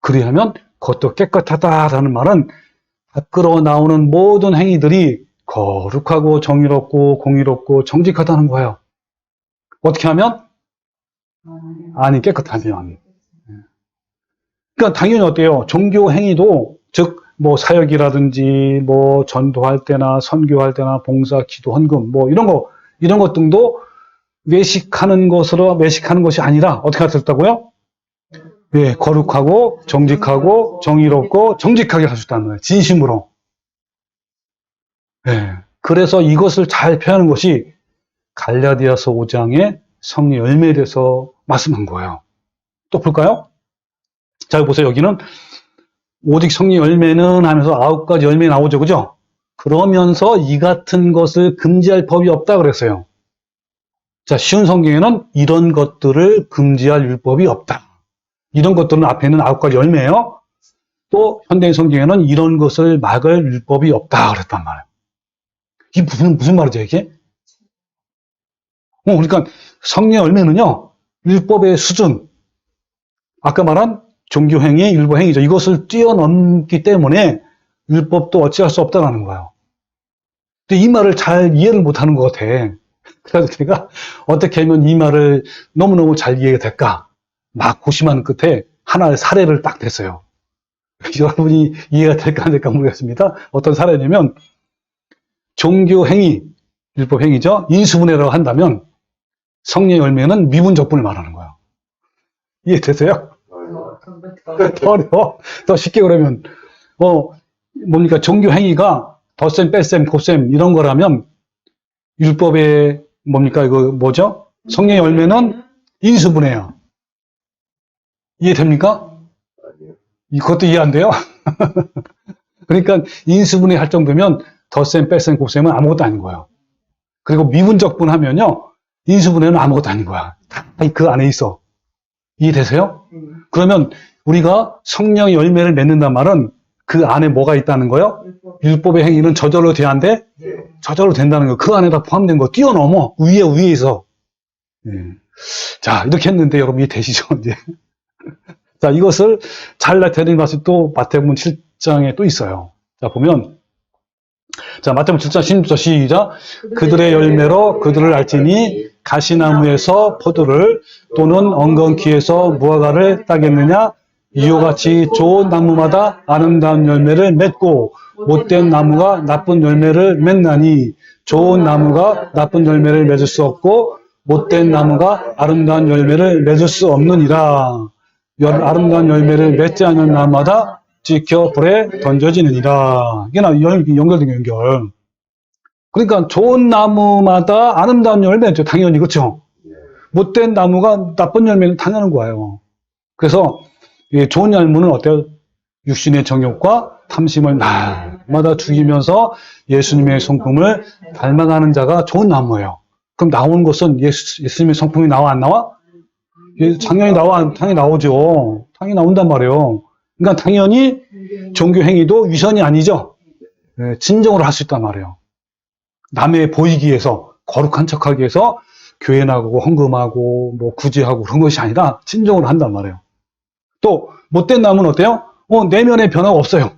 그리하면 그것도 깨끗하다라는 말은 밖으로 나오는 모든 행위들이 거룩하고 정의롭고 공의롭고 정직하다는 거예요. 어떻게 하면? 안이 깨끗하면. 그러니까 당연히 어때요? 종교 행위도 즉 뭐 사역이라든지 뭐 전도할 때나 선교할 때나 봉사, 기도, 헌금 뭐 이런 것 등도 외식하는 것이 아니라 어떻게 하셨다고요? 네, 거룩하고 정직하고 정의롭고 정직하게 할 수 있다는 거예요. 진심으로. 네. 그래서 이것을 잘 표현하는 것이 갈라디아서 5장의 성령 열매에 대해서 말씀한 거예요. 또 볼까요? 자, 보세요. 여기는 오직 성령 열매는 하면서 9가지 열매 나오죠. 그죠? 그러면서 이 같은 것을 금지할 법이 없다 그랬어요. 자, 쉬운 성경에는 이런 것들을 금지할 율법이 없다. 이런 것들은 앞에 있는 9가지 열매예요. 또 현대인 성경에는 이런 것을 막을 율법이 없다 그랬단 말이에요. 이게 무슨 말이죠, 이게? 그러니까 성령 열매는요, 율법의 수준, 아까 말한 종교행위, 율법행위죠. 이것을 뛰어넘기 때문에 율법도 어찌할 수 없다는 거예요. 근데 이 말을 잘 이해를 못하는 것 같아. 그래서 제가 어떻게 하면 이 말을 너무너무 잘 이해가 될까? 막 고심하는 끝에 하나의 사례를 딱 댔어요. 여러분이 이해가 될까 안 될까 모르겠습니다. 어떤 사례냐면 종교행위, 율법행위죠. 인수분해라고 한다면 성령 열매는 미분적분을 말하는 거예요. 이해되세요? 더 어려워. 더 쉽게 그러면 뭡니까? 종교 행위가 덧셈, 뺄셈, 곱셈 이런 거라면 율법의 뭡니까? 이거 뭐죠? 성령 열매는 인수분해예요. 이해됩니까? 이것도 이해 안 돼요? 그러니까 인수분해 할 정도면 덧셈, 뺄셈, 곱셈은 아무것도 아닌 거예요. 그리고 미분적분 하면요. 인수분해는 아무것도 아닌 거야. 다 그 안에 있어. 이해되세요? 그러면 우리가 성령의 열매를 맺는단 말은 그 안에 뭐가 있다는 거예요? 율법의 행위는 저절로 돼야 안 돼? 저절로 된다는 거. 그 안에 다 포함된 거 뛰어넘어. 위에 있어. 자, 이렇게 했는데 여러분 이해되시죠? 이제. 자, 이것을 잘 나타내는 것이 또 마태복음 7장에 또 있어요. 자, 보면 자, 마태복음 7장 16절 시작. 그들의 열매로 그들을 알지니 가시나무에서 포도를 또는 엉겅퀴에서 무화과를 따겠느냐? 이와 같이 좋은 나무마다 아름다운 열매를 맺고 못된 나무가 나쁜 열매를 맺나니 좋은 나무가 나쁜 열매를 맺을 수 없고 못된 나무가 아름다운 열매를 맺을 수 없느니라. 아름다운 열매를 맺지 않는 나무마다 지켜 불에 던져지느니라. 이게 연결된 연결. 그러니까 좋은 나무마다 아름다운 열매죠. 당연히 그렇죠. 못된 나무가 나쁜 열매를 당하는 거예요. 그래서 좋은 열매는 어때요? 육신의 정욕과 탐심을 날마다 죽이면서 예수님의 성품을 닮아가는 자가 좋은 나무예요. 그럼 나오는 것은 예수님의 성품이 나와 안 나와? 당연히 나오죠. 당연히 나온단 말이에요. 그러니까 당연히 종교 행위도 위선이 아니죠. 진정으로 할 수 있단 말이에요. 남의 보이기 위해서, 거룩한 척하기 위해서 교회 나가고 헌금하고 뭐 구제하고 그런 것이 아니라 진정으로 한단 말이에요. 또 못된 나무는 어때요? 내면의 변화가 없어요.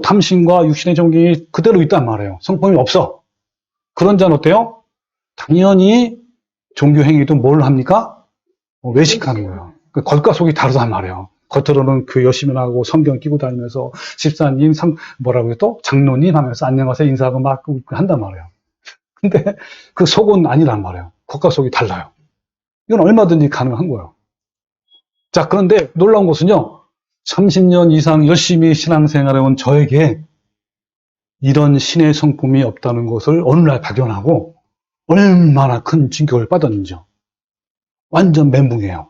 탐심과 육신의 정욕이 그대로 있단 말이에요. 성품이 없어. 그런 자는 어때요? 당연히 종교 행위도 뭘 합니까? 외식하는 거예요. 겉과 속이 다르단 말이에요. 겉으로는 그 열심히 하고 성경 끼고 다니면서 집사님, 뭐라고 또 장로님 하면서 안녕하세요 인사하고 막 한단 말이에요. 근데 그 속은 아니란 말이에요. 겉과 속이 달라요. 이건 얼마든지 가능한 거예요. 자, 그런데 놀라운 것은요. 30년 이상 열심히 신앙생활해온 저에게 이런 신의 성품이 없다는 것을 어느 날 발견하고 얼마나 큰 충격을 받았는지요. 완전 멘붕이에요.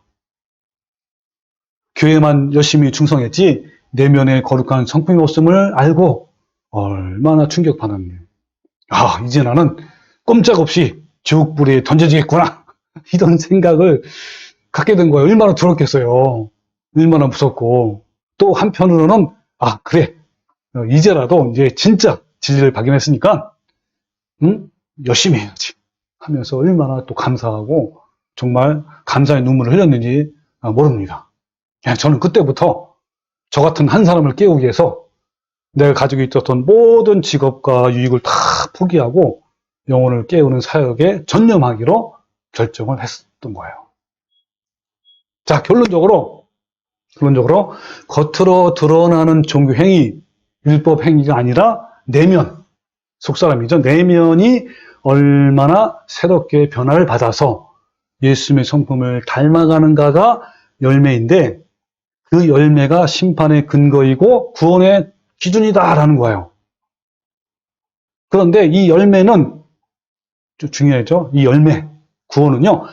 교회만 열심히 충성했지 내면의 거룩한 성품이 없음을 알고 얼마나 충격받았네요. 아, 이제 나는 꼼짝없이 지옥불에 던져지겠구나. 이런 생각을 갖게 된 거예요. 얼마나 두렵겠어요. 얼마나 무섭고. 또 한편으로는 그래. 이제라도 이제 진짜 진리를 발견했으니까 열심히 해야지 하면서 얼마나 또 감사하고 정말 감사의 눈물을 흘렸는지 모릅니다. 저는 그때부터 저 같은 한 사람을 깨우기 위해서 내가 가지고 있었던 모든 직업과 유익을 다 포기하고 영혼을 깨우는 사역에 전념하기로 결정을 했던 거예요. 자, 결론적으로 겉으로 드러나는 종교 행위, 율법 행위가 아니라 내면, 속사람이죠. 내면이 얼마나 새롭게 변화를 받아서 예수님의 성품을 닮아가는가가 열매인데 그 열매가 심판의 근거이고 구원의 기준이다라는 거예요. 그런데 이 열매는 좀 중요하죠. 이 열매, 구원은요.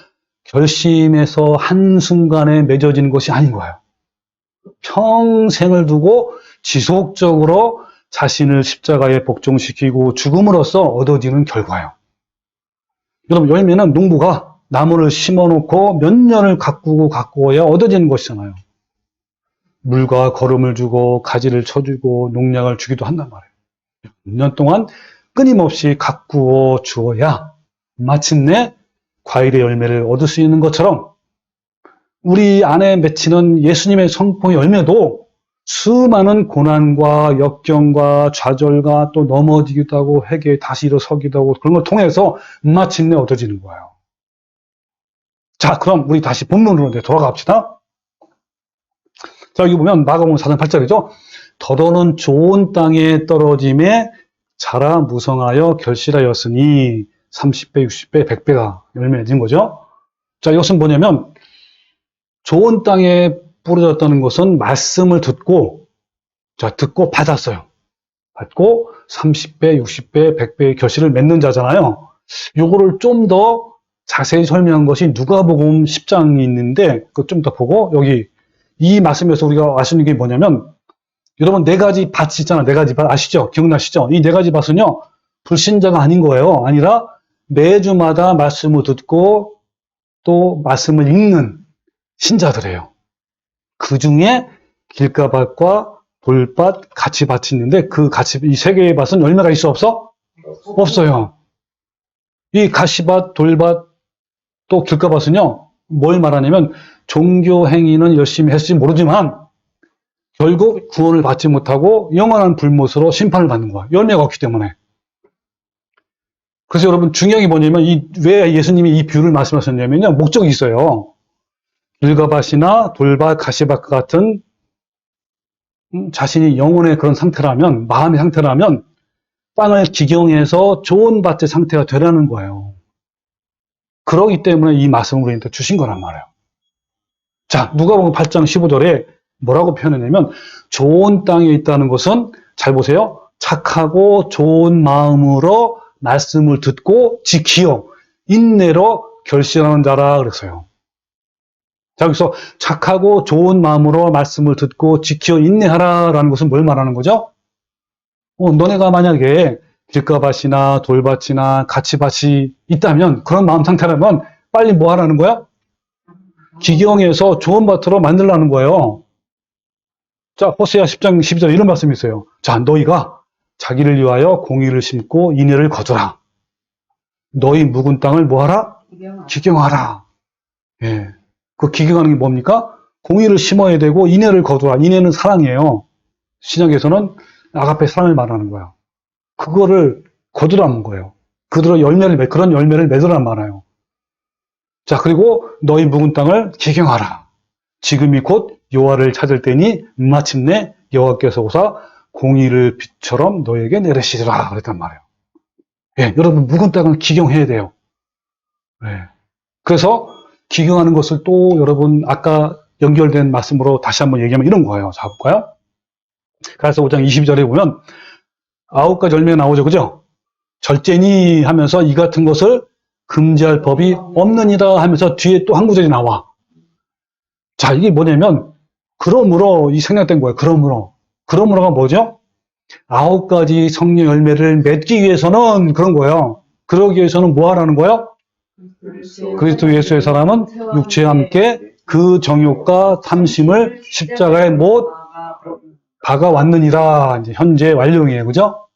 결심에서 한순간에 맺어지는 것이 아닌 거예요. 평생을 두고 지속적으로 자신을 십자가에 복종시키고 죽음으로써 얻어지는 결과예요. 여러분, 열매는 농부가 나무를 심어놓고 몇 년을 가꾸어야 얻어지는 것이잖아요. 물과 거름을 주고 가지를 쳐주고 농약을 주기도 한단 말이에요. 몇 년 동안 끊임없이 가꾸어 주어야 마침내 과일의 열매를 얻을 수 있는 것처럼 우리 안에 맺히는 예수님의 성품의 열매도 수많은 고난과 역경과 좌절과 또 넘어지기도 하고 회개에 다시 일어서기도 하고 그런 걸 통해서 마침내 얻어지는 거예요. 자, 그럼 우리 다시 본문으로 돌아갑시다. 자, 여기 보면 마가복음 4장 8절이죠. 더러는 좋은 땅에 떨어짐에 자라 무성하여 결실하였으니 30배, 60배, 100배가 열매 맺은 거죠. 자, 이것은 뭐냐면 좋은 땅에 뿌려졌다는 것은 말씀을 듣고 받았어요. 받고 30배, 60배, 100배의 결실을 맺는 자잖아요. 요거를 좀 더 자세히 설명한 것이 누가복음 10장이 있는데 그거 좀 더 보고 여기 이 말씀에서 우리가 알 수 있는 게 뭐냐면 여러분 4가지 밭이 있잖아요. 4가지 밭 아시죠? 기억나시죠? 이 4가지 밭은요. 불신자가 아닌 거예요. 아니라 매주마다 말씀을 듣고 또 말씀을 읽는 신자들이에요. 그 중에 길가밭과 돌밭, 가치밭이 있는데 그 이 3개의 밭은 열매가 있어 없어? 없어요. 이 가시밭, 돌밭, 또 길가밭은요. 뭘 말하냐면 종교 행위는 열심히 했을지 모르지만 결국 구원을 받지 못하고 영원한 불못으로 심판을 받는 거야. 열매가 없기 때문에. 그래서 여러분 중요한 게 뭐냐면 왜 예수님이 이 비유를 말씀하셨냐면요. 목적이 있어요. 길가밭이나 돌밭, 가시밭과 같은 자신이 영혼의 그런 상태라면, 마음의 상태라면 땅을 기경해서 좋은 밭의 상태가 되라는 거예요. 그러기 때문에 이 말씀을 우리한테 주신 거란 말이에요. 자, 누가복음 8장 15절에 뭐라고 표현했냐면 좋은 땅에 있다는 것은 잘 보세요. 착하고 좋은 마음으로 말씀을 듣고 지키어 인내로 결실하는 자라 그랬어요. 자, 여기서 착하고 좋은 마음으로 말씀을 듣고 지키어 인내하라라는 것은 뭘 말하는 거죠? 너네가 만약에 길가밭이나 돌밭이나 가치밭이 있다면 그런 마음 상태라면 빨리 뭐 하라는 거야? 기경해서 좋은 밭으로 만들라는 거예요. 자, 호세아 10장 12절 이런 말씀이 있어요. 자, 너희가 자기를 위하여 공의를 심고 인애를 거두라. 너희 묵은 땅을 뭐하라? 기경하라. 예. 그 기경하는 게 뭡니까? 공의를 심어야 되고 인애를 거두라. 인애는 사랑이에요. 신약에서는 아가페 사랑을 말하는 거예요. 그거를 거두라는 거예요. 그런 열매를 맺으란 말이에요. 자, 그리고 너희 묵은 땅을 기경하라. 지금이 곧 여호와를 찾을 때니 마침내 여호와께서 오사 공의를 빛처럼 너에게 내리시리라 그랬단 말이에요. 예, 여러분 묵은 땅을 기경해야 돼요. 예. 그래서 기경하는 것을 또 여러분 아까 연결된 말씀으로 다시 한번 얘기하면 이런 거예요. 자, 볼까요? 그래서 5장 22절에 보면 9가지 열매가 나오죠. 그죠? 절제니 하면서 이 같은 것을 금지할 법이 없느니라 하면서 뒤에 또 한 구절이 나와. 자, 이게 뭐냐면 그러므로 이 생략된 거예요. 그러므로가 뭐죠? 9가지 성령 열매를 맺기 위해서는 그런 거예요. 그러기 위해서는 뭐 하라는 거예요? 그리스도 예수의 사람은 육체와 함께 그 정욕과 탐심을 십자가에 못 박아왔느니라. 이제 현재 완료형이에요. 그죠?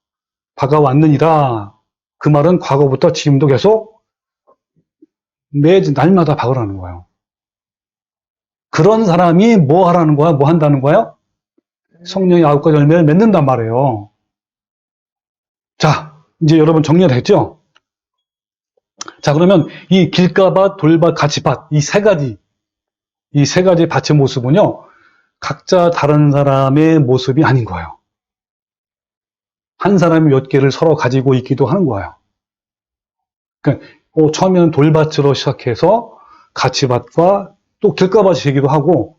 박아왔느니라. 그 말은 과거부터 지금도 계속 매 날마다 박으라는 거예요. 그런 사람이 뭐 하라는 거야? 뭐 한다는 거야? 성령의 9가지 열매를 맺는단 말이에요. 자, 이제 여러분 정리가 됐죠? 자, 그러면 이 길가밭, 돌밭, 가치밭, 이 세 가지 밭의 모습은요, 각자 다른 사람의 모습이 아닌 거예요. 한 사람이 몇 개를 서로 가지고 있기도 하는 거예요. 그러니까 처음에는 돌밭으로 시작해서 가치밭과 또 길가밭이 되기도 하고,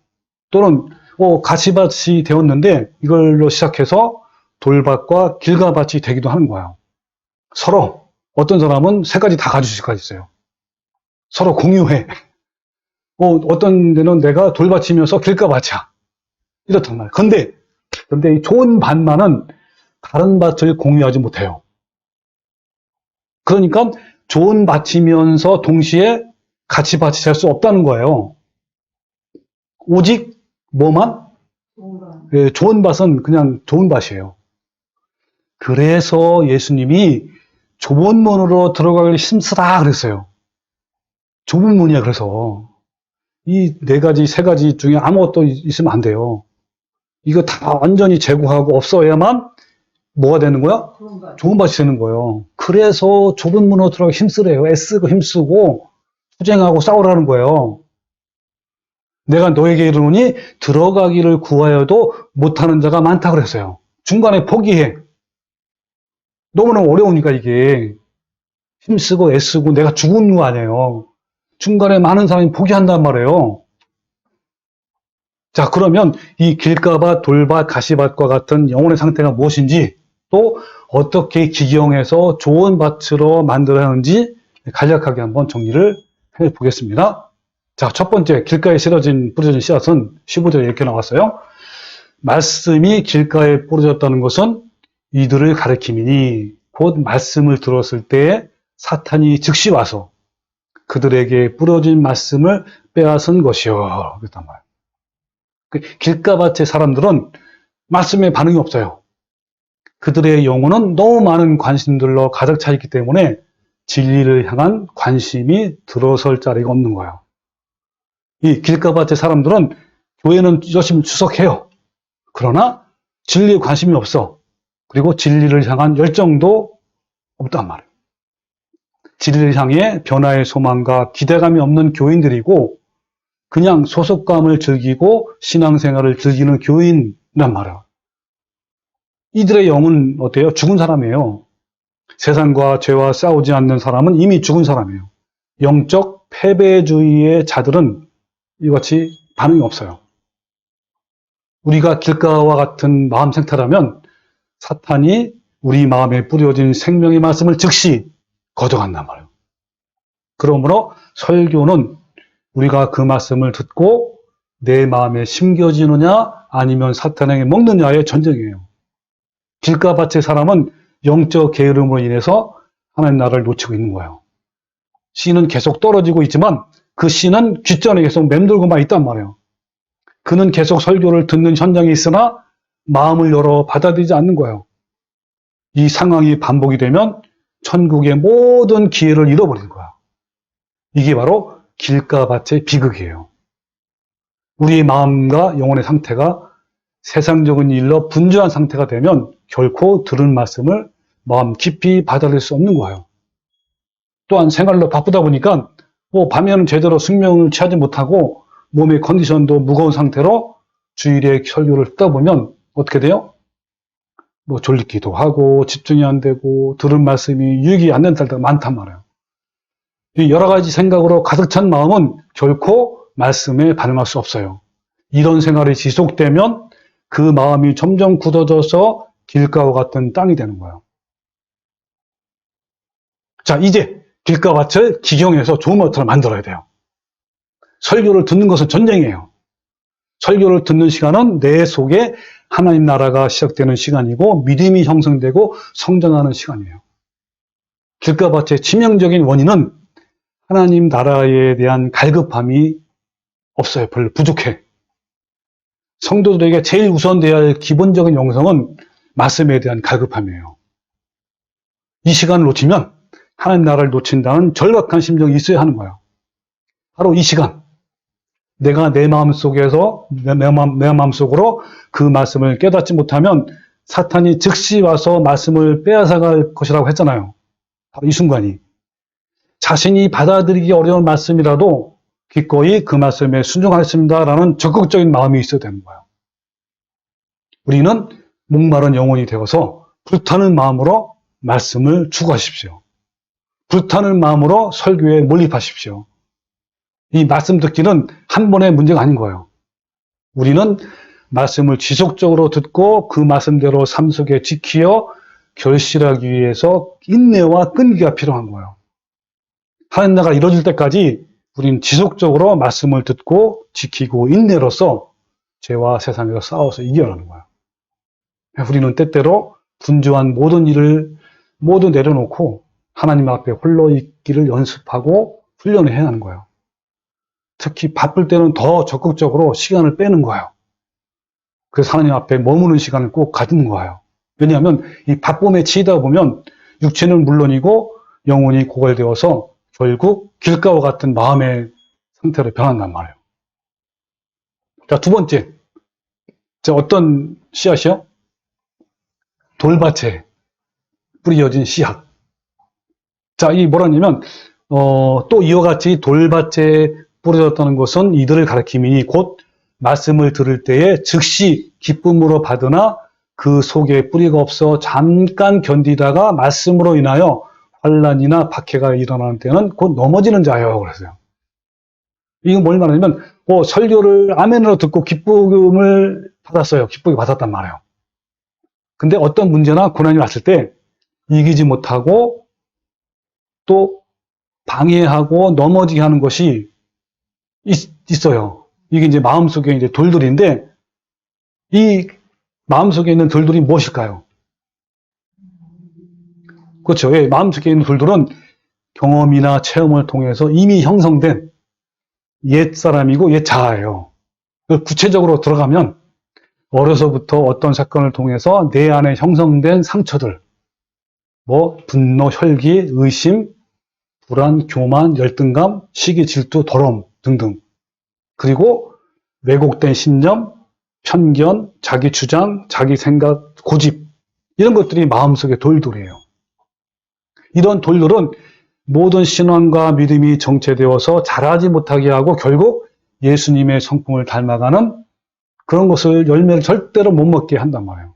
또는 가치밭이 되었는데 이걸로 시작해서 돌밭과 길가밭이 되기도 하는 거예요. 서로 어떤 사람은 세 가지 다 가질 수가 있어요. 서로 공유해. 어떤 데는 내가 돌밭이면서 길가밭이야. 이렇단 말이에요. 근데 이 좋은 밭만은 다른 밭을 공유하지 못해요. 그러니까 좋은 밭이면서 동시에 가치밭이 될 수 없다는 거예요. 오직 뭐만? 예, 좋은 밭은 그냥 좋은 밭이에요. 그래서 예수님이 좁은 문으로 들어가길 힘쓰라 그랬어요. 좁은 문이야. 그래서 이 네 가지, 세 가지 중에 아무것도 있으면 안 돼요. 이거 다 완전히 제거하고 없어야만 뭐가 되는 거야? 좋은 밭이 되는 거예요. 그래서 좁은 문으로 들어가기 힘쓰래요. 애쓰고 힘쓰고 투쟁하고 싸우라는 거예요. 내가 너에게 이르노니 들어가기를 구하여도 못하는 자가 많다 그랬어요. 중간에 포기해. 너무너무 어려우니까 이게 힘쓰고 애쓰고 내가 죽은 거 아니에요. 중간에 많은 사람이 포기한단 말이에요. 자, 그러면 이 길가밭, 돌밭, 가시밭과 같은 영혼의 상태가 무엇인지, 또 어떻게 기경해서 좋은 밭으로 만들어야 하는지 간략하게 한번 정리를 해보겠습니다. 자, 첫 번째, 길가에 뿌려진 씨앗은 15절에 이렇게 나왔어요. 말씀이 길가에 뿌려졌다는 것은 이들을 가리킴이니 곧 말씀을 들었을 때 사탄이 즉시 와서 그들에게 뿌려진 말씀을 빼앗은 것이요. 그랬단 말이에요. 길가밭의 사람들은 말씀에 반응이 없어요. 그들의 영혼은 너무 많은 관심들로 가득 차 있기 때문에 진리를 향한 관심이 들어설 자리가 없는 거예요. 이 길가밭의 사람들은 교회는 열심히 추석해요. 그러나 진리에 관심이 없어. 그리고 진리를 향한 열정도 없단 말이에요. 진리를 향해 변화의 소망과 기대감이 없는 교인들이고 그냥 소속감을 즐기고 신앙생활을 즐기는 교인이란 말이에요. 이들의 영은 어때요? 죽은 사람이에요. 세상과 죄와 싸우지 않는 사람은 이미 죽은 사람이에요. 영적 패배주의의 자들은 이같이 반응이 없어요. 우리가 길가와 같은 마음 생태라면 사탄이 우리 마음에 뿌려진 생명의 말씀을 즉시 거둬간단 말이에요. 그러므로 설교는 우리가 그 말씀을 듣고 내 마음에 심겨지느냐 아니면 사탄에게 먹느냐의 전쟁이에요. 길가밭의 사람은 영적 게으름으로 인해서 하나님 나라를 놓치고 있는 거예요. 씨는 계속 떨어지고 있지만 그 씨는 귓전에 계속 맴돌고만 있단 말이에요. 그는 계속 설교를 듣는 현장에 있으나 마음을 열어 받아들이지 않는 거예요. 이 상황이 반복이 되면 천국의 모든 기회를 잃어버리는 거야. 이게 바로 길가밭의 비극이에요. 우리의 마음과 영혼의 상태가 세상적인 일로 분주한 상태가 되면 결코 들은 말씀을 마음 깊이 받아들일 수 없는 거예요. 또한 생활로 바쁘다 보니까 밤에는 제대로 숙면을 취하지 못하고 몸의 컨디션도 무거운 상태로 주일에 설교를 듣다 보면 어떻게 돼요? 졸리기도 하고 집중이 안 되고 들은 말씀이 유익이 안 되는 때가 많단 말이에요. 이 여러 가지 생각으로 가득 찬 마음은 결코 말씀에 반응할 수 없어요. 이런 생활이 지속되면 그 마음이 점점 굳어져서 길가와 같은 땅이 되는 거예요. 자, 이제 길가밭을 기경해서 좋은 것들을 만들어야 돼요. 설교를 듣는 것은 전쟁이에요. 설교를 듣는 시간은 내 속에 하나님 나라가 시작되는 시간이고 믿음이 형성되고 성장하는 시간이에요. 길가밭의 치명적인 원인은 하나님 나라에 대한 갈급함이 없어요. 별로 부족해. 성도들에게 제일 우선돼야 할 기본적인 영성은 말씀에 대한 갈급함이에요. 이 시간을 놓치면 하나님 나라를 놓친다는 절박한 심정이 있어야 하는 거예요. 바로 이 시간. 내가 내 마음속에서 내 마음속으로 그 말씀을 깨닫지 못하면 사탄이 즉시 와서 말씀을 빼앗아갈 것이라고 했잖아요. 바로 이 순간이. 자신이 받아들이기 어려운 말씀이라도 기꺼이 그 말씀에 순종하겠습니다라는 적극적인 마음이 있어야 되는 거예요. 우리는 목마른 영혼이 되어서 불타는 마음으로 말씀을 추구하십시오. 불타는 마음으로 설교에 몰입하십시오. 이 말씀 듣기는 한 번의 문제가 아닌 거예요. 우리는 말씀을 지속적으로 듣고 그 말씀대로 삶 속에 지키어 결실하기 위해서 인내와 끈기가 필요한 거예요. 하나님 나라가 이루어질 때까지 우리는 지속적으로 말씀을 듣고 지키고 인내로서 죄와 세상에서 싸워서 이겨내는 거예요. 우리는 때때로 분주한 모든 일을 모두 내려놓고 하나님 앞에 홀로 있기를 연습하고 훈련을 해야 하는 거예요. 특히 바쁠 때는 더 적극적으로 시간을 빼는 거예요. 그래서 하나님 앞에 머무는 시간을 꼭 가지는 거예요. 왜냐하면 이 바쁨에 치이다 보면 육체는 물론이고 영혼이 고갈되어서 결국 길가와 같은 마음의 상태로 변한단 말이에요. 자, 두 번째. 자, 어떤 씨앗이요? 돌밭에 뿌려진 씨앗. 자, 이 뭐라냐면, 또 이와 같이 돌밭에 뿌려졌다는 것은 이들을 가리킴이니 곧 말씀을 들을 때에 즉시 기쁨으로 받으나 그 속에 뿌리가 없어 잠깐 견디다가 말씀으로 인하여 환난이나 박해가 일어나는 때는 곧 넘어지는 자예요. 그랬어요. 이건 뭘 말하냐면, 설교를 아멘으로 듣고 기쁨을 받았어요. 기쁘게 받았단 말이에요. 근데 어떤 문제나 고난이 왔을 때 이기지 못하고 또 방해하고 넘어지게 하는 것이 있어요. 이게 이제 마음속에 이제 돌들인데 이 마음속에 있는 돌들이 무엇일까요? 그렇죠. 예, 마음속에 있는 돌들은 경험이나 체험을 통해서 이미 형성된 옛 사람이고 옛 자아예요. 구체적으로 들어가면 어려서부터 어떤 사건을 통해서 내 안에 형성된 상처들, 분노, 혈기, 의심, 불안, 교만, 열등감, 시기, 질투, 더러움 등등. 그리고 왜곡된 신념, 편견, 자기 주장, 자기 생각, 고집 이런 것들이 마음속의 돌들이에요. 이런 돌들은 모든 신앙과 믿음이 정체되어서 자라지 못하게 하고 결국 예수님의 성품을 닮아가는 그런 것을 열매를 절대로 못 먹게 한단 말이에요.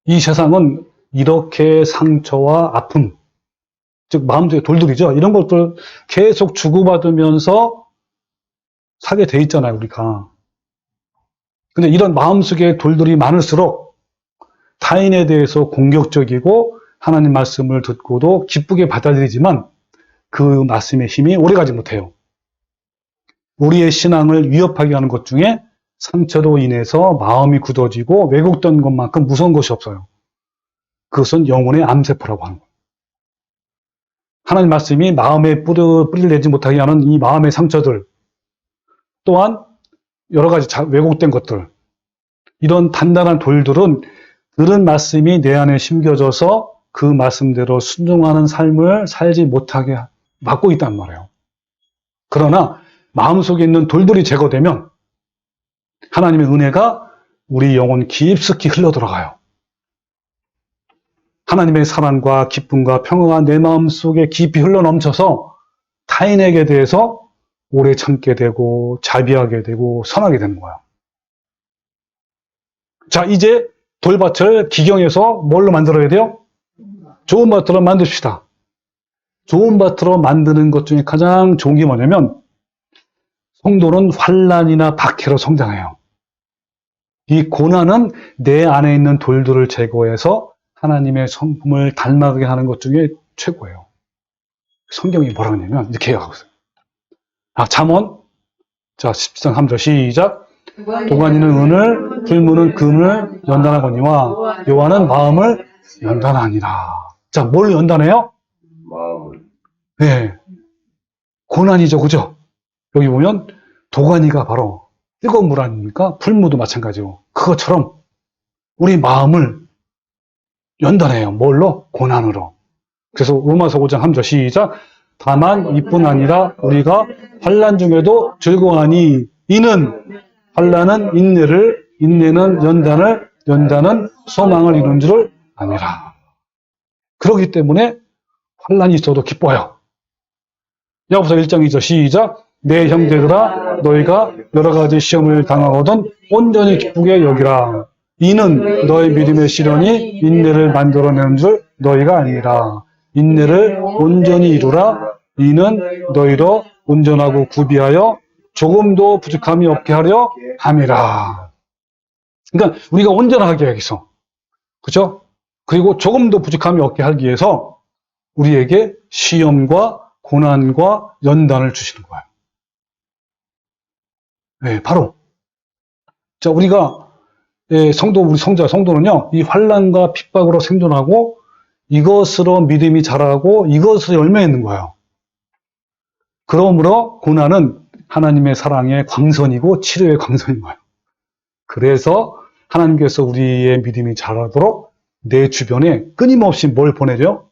이 세상은 이렇게 상처와 아픔, 즉 마음속의 돌들이죠. 이런 것들 계속 주고받으면서 사게 돼 있잖아요, 우리가. 근데 이런 마음속의 돌들이 많을수록 타인에 대해서 공격적이고 하나님 말씀을 듣고도 기쁘게 받아들이지만 그 말씀의 힘이 오래가지 못해요. 우리의 신앙을 위협하게 하는 것 중에 상처로 인해서 마음이 굳어지고 왜곡된 것만큼 무서운 것이 없어요. 그것은 영혼의 암세포라고 하는 거예요. 하나님 말씀이 마음에 뿌리를 내지 못하게 하는 이 마음의 상처들, 또한 여러 가지 왜곡된 것들, 이런 단단한 돌들은 들은 말씀이 내 안에 심겨져서 그 말씀대로 순종하는 삶을 살지 못하게 막고 있단 말이에요. 그러나 마음속에 있는 돌들이 제거되면 하나님의 은혜가 우리 영혼 깊숙이 흘러들어가요. 하나님의 사랑과 기쁨과 평화가 내 마음속에 깊이 흘러넘쳐서 타인에게 대해서 오래 참게 되고 자비하게 되고 선하게 되는 거예요. 자, 이제 돌밭을 기경해서 뭘로 만들어야 돼요? 좋은 밭으로 만듭시다. 좋은 밭으로 만드는 것 중에 가장 좋은 게 뭐냐면 성도는 환난이나 박해로 성장해요. 이 고난은 내 안에 있는 돌들을 제거해서 하나님의 성품을 닮아가게 하는 것 중에 최고예요. 성경이 뭐라고 하냐면 이렇게 하고 있어요. 잠언, 자, 10장 3절 시작. 도가니는 은을, 풀무는 금을 연단하거니와 여호와는 마음을 연단하니라. 자, 뭘 연단해요? 마음을. 네, 고난이죠, 그죠? 여기 보면 도가니가 바로 뜨거운 물 아닙니까? 풀무도 마찬가지고 그것처럼 우리 마음을 연단해요. 뭘로? 고난으로. 그래서 로마서 5장 3절 시작. 다만 이뿐 아니라 우리가 환난 중에도 즐거워하니 이는 환난은 인내를, 인내는 연단을, 연단은 소망을 이룬 줄을 아니라. 그렇기 때문에 환난이 있어도 기뻐요. 야고보서 1장 2절 시작. 내 형제들아 너희가 여러 가지 시험을 당하거든 온전히 기쁘게 여기라. 이는 너희 믿음의 시련이 인내를 만들어내는 줄 너희가 아니라. 인내를 온전히 이루라. 이는 너희로 온전하고 구비하여 조금도 부족함이 없게 하려 함이라. 그러니까 우리가 온전하게 하겠어. 그렇죠? 그리고 조금도 부족함이 없게 하기 위해서 우리에게 시험과 고난과 연단을 주시는 거예요. 네, 바로. 자, 우리가 우리 성도는요, 이 환난과 핍박으로 생존하고 이것으로 믿음이 자라고 이것으로 열매 맺는 거예요. 그러므로 고난은 하나님의 사랑의 광선이고 치료의 광선인 거예요. 그래서 하나님께서 우리의 믿음이 자라도록 내 주변에 끊임없이 뭘 보내죠?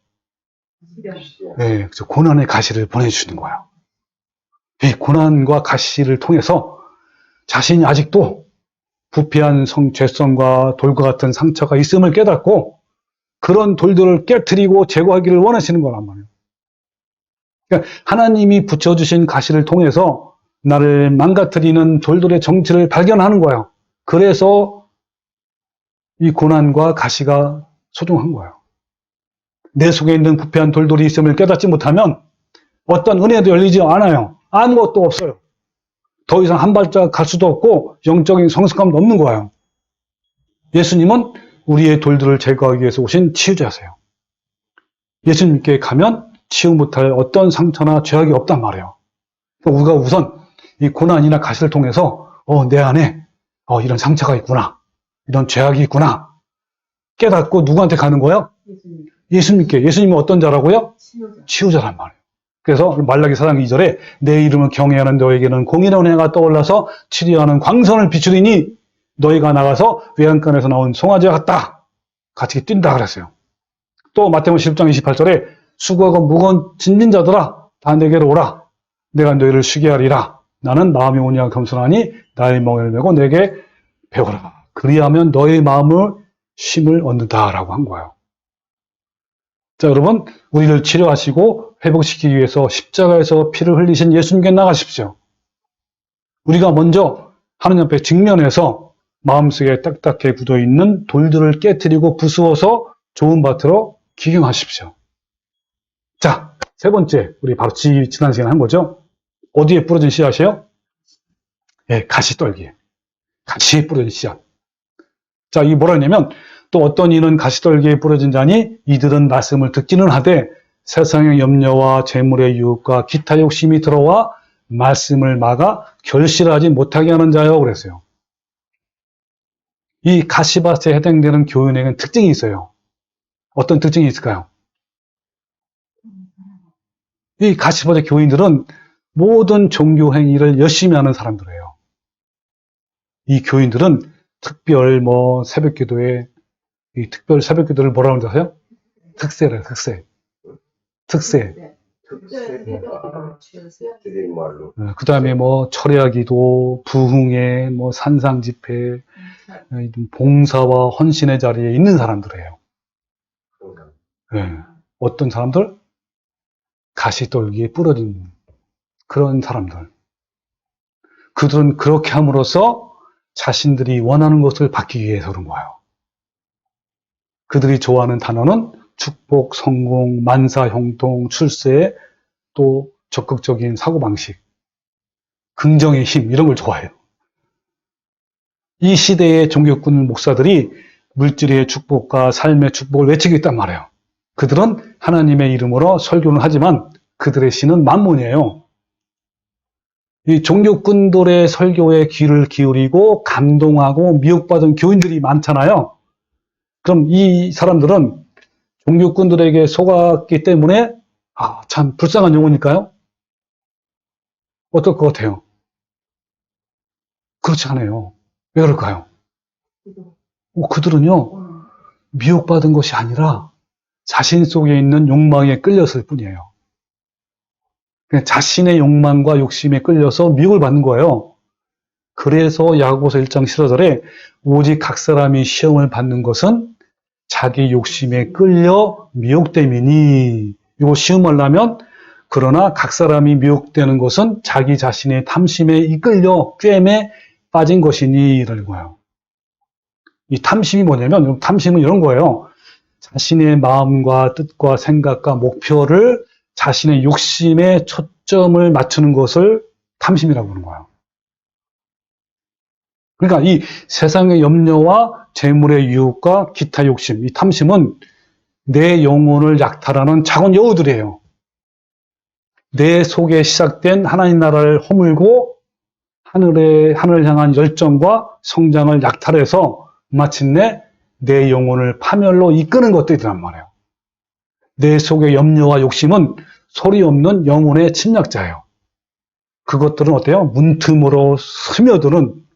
네, 그래서 고난의 가시를 보내주시는 거예요. 이 고난과 가시를 통해서 자신이 아직도 부패한 죄성과 돌과 같은 상처가 있음을 깨닫고 그런 돌들을 깨트리고 제거하기를 원하시는 거란 말이에요. 그러니까 하나님이 붙여주신 가시를 통해서 나를 망가뜨리는 돌들의 정체를 발견하는 거예요. 그래서 이 고난과 가시가 소중한 거예요. 내 속에 있는 부패한 돌들이 있음을 깨닫지 못하면 어떤 은혜도 열리지 않아요. 아무것도 없어요. 더 이상 한 발짝 갈 수도 없고 영적인 성숙함도 없는 거예요. 예수님은 우리의 돌들을 제거하기 위해서 오신 치유자세요. 예수님께 가면 치유 못할 어떤 상처나 죄악이 없단 말이에요. 우리가 우선 이 고난이나 가시를 통해서 내 안에 이런 상처가 있구나, 이런 죄악이 있구나 깨닫고 누구한테 가는 거예요? 예수님께. 예수님은 어떤 자라고요? 치유자란 말이에요. 그래서 말라기 4장 2절에 내 이름을 경외하는 너에게는 공의로운 해가 떠올라서 치료하는 광선을 비추리니 너희가 나가서 외양간에서 나온 송아지와 같다. 같이 뛴다 그랬어요. 또 마태복음 10장 28절에 수고하고 무거운 짐진 자들아 다 내게로 오라. 내가 너희를 쉬게 하리라. 나는 마음이 온유하고 겸손하니 나의 멍에를 메고 내게 배워라. 그리하면 너의 마음을 쉼을 얻는다라고 한 거예요. 자, 여러분, 우리를 치료하시고 회복시키기 위해서 십자가에서 피를 흘리신 예수님께 나가십시오. 우리가 먼저 하나님 앞에 직면해서 마음속에 딱딱해 굳어있는 돌들을 깨트리고 부수어서 좋은 밭으로 기경하십시오. 자, 세 번째, 우리 바로 지난 시간에 한 거죠. 어디에 부러진 씨앗이에요? 예, 가시떨기에. 가시에 부러진 씨앗. 자, 이게 뭐라 했냐면, 또 어떤 이는 가시떨기에 부러진 자니 이들은 말씀을 듣기는 하되 세상의 염려와 재물의 유혹과 기타 욕심이 들어와 말씀을 막아 결실하지 못하게 하는 자요. 그랬어요. 이 가시밭에 해당되는 교인에게는 특징이 있어요. 어떤 특징이 있을까요? 이 가시밭의 교인들은 모든 종교 행위를 열심히 하는 사람들이에요. 이 교인들은 특별 새벽 기도에 이 특별 새벽 기도를 뭐라고 하세요? 특세래요, 특세. 특세. 그 다음에 철야 기도, 부흥회, 산상 집회, 봉사와 헌신의 자리에 있는 사람들이에요. 네. 어떤 사람들? 가시떨기에 부러진 그런 사람들. 그들은 그렇게 함으로써 자신들이 원하는 것을 받기 위해서 그런 거예요. 그들이 좋아하는 단어는 축복, 성공, 만사, 형통, 출세, 또 적극적인 사고방식, 긍정의 힘, 이런 걸 좋아해요. 이 시대의 종교꾼 목사들이 물질의 축복과 삶의 축복을 외치고 있단 말이에요. 그들은 하나님의 이름으로 설교는 하지만 그들의 신은 만몬이에요. 이 종교꾼들의 설교에 귀를 기울이고 감동하고 미혹받은 교인들이 많잖아요. 그럼 이 사람들은 종교꾼들에게 속았기 때문에 참 불쌍한 영혼일까요? 어떨 것 같아요? 그렇지 않아요. 왜 그럴까요? 그들은요, 미혹받은 것이 아니라 자신 속에 있는 욕망에 끌렸을 뿐이에요. 그냥 자신의 욕망과 욕심에 끌려서 미혹을 받는 거예요. 그래서 야고보서 1장 15절에 오직 각 사람이 시험을 받는 것은 자기 욕심에 끌려 미혹됨이니, 이거 시험하려면 그러나 각 사람이 미혹되는 것은 자기 자신의 탐심에 이끌려 꿰매 빠진 것이니 라는 거예요. 이 탐심이 뭐냐면, 탐심은 이런 거예요. 자신의 마음과 뜻과 생각과 목표를 자신의 욕심에 초점을 맞추는 것을 탐심이라고 하는 거예요. 그러니까 이 세상의 염려와 재물의 유혹과 기타 욕심, 이 탐심은 내 영혼을 약탈하는 작은 여우들이에요. 내 속에 시작된 하나님 나라를 허물고 하늘을 향한 열정과 성장을 약탈해서 마침내 내 영혼을 파멸로 이끄는 것들이란 말이에요. 내 속의 염려와 욕심은 소리 없는 영혼의 침략자예요. 그것들은 어때요? 문틈으로 스며드는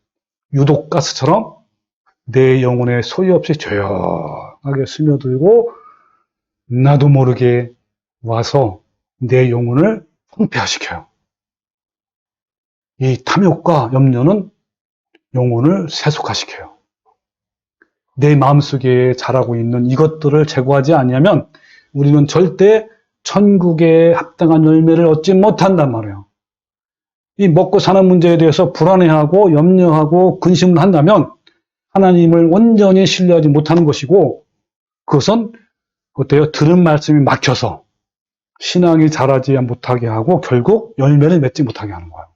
유독가스처럼 내 영혼에 소리 없이 조용하게 스며들고 나도 모르게 와서 내 영혼을 황폐화시켜요. 이 탐욕과 염려는 영혼을 세속화시켜요. 내 마음속에 자라고 있는 이것들을 제거하지 않으면 우리는 절대 천국에 합당한 열매를 얻지 못한단 말이에요. 이 먹고 사는 문제에 대해서 불안해하고 염려하고 근심을 한다면 하나님을 온전히 신뢰하지 못하는 것이고, 그것은 어때요? 들은 말씀이 막혀서 신앙이 자라지 못하게 하고 결국 열매를 맺지 못하게 하는 거예요.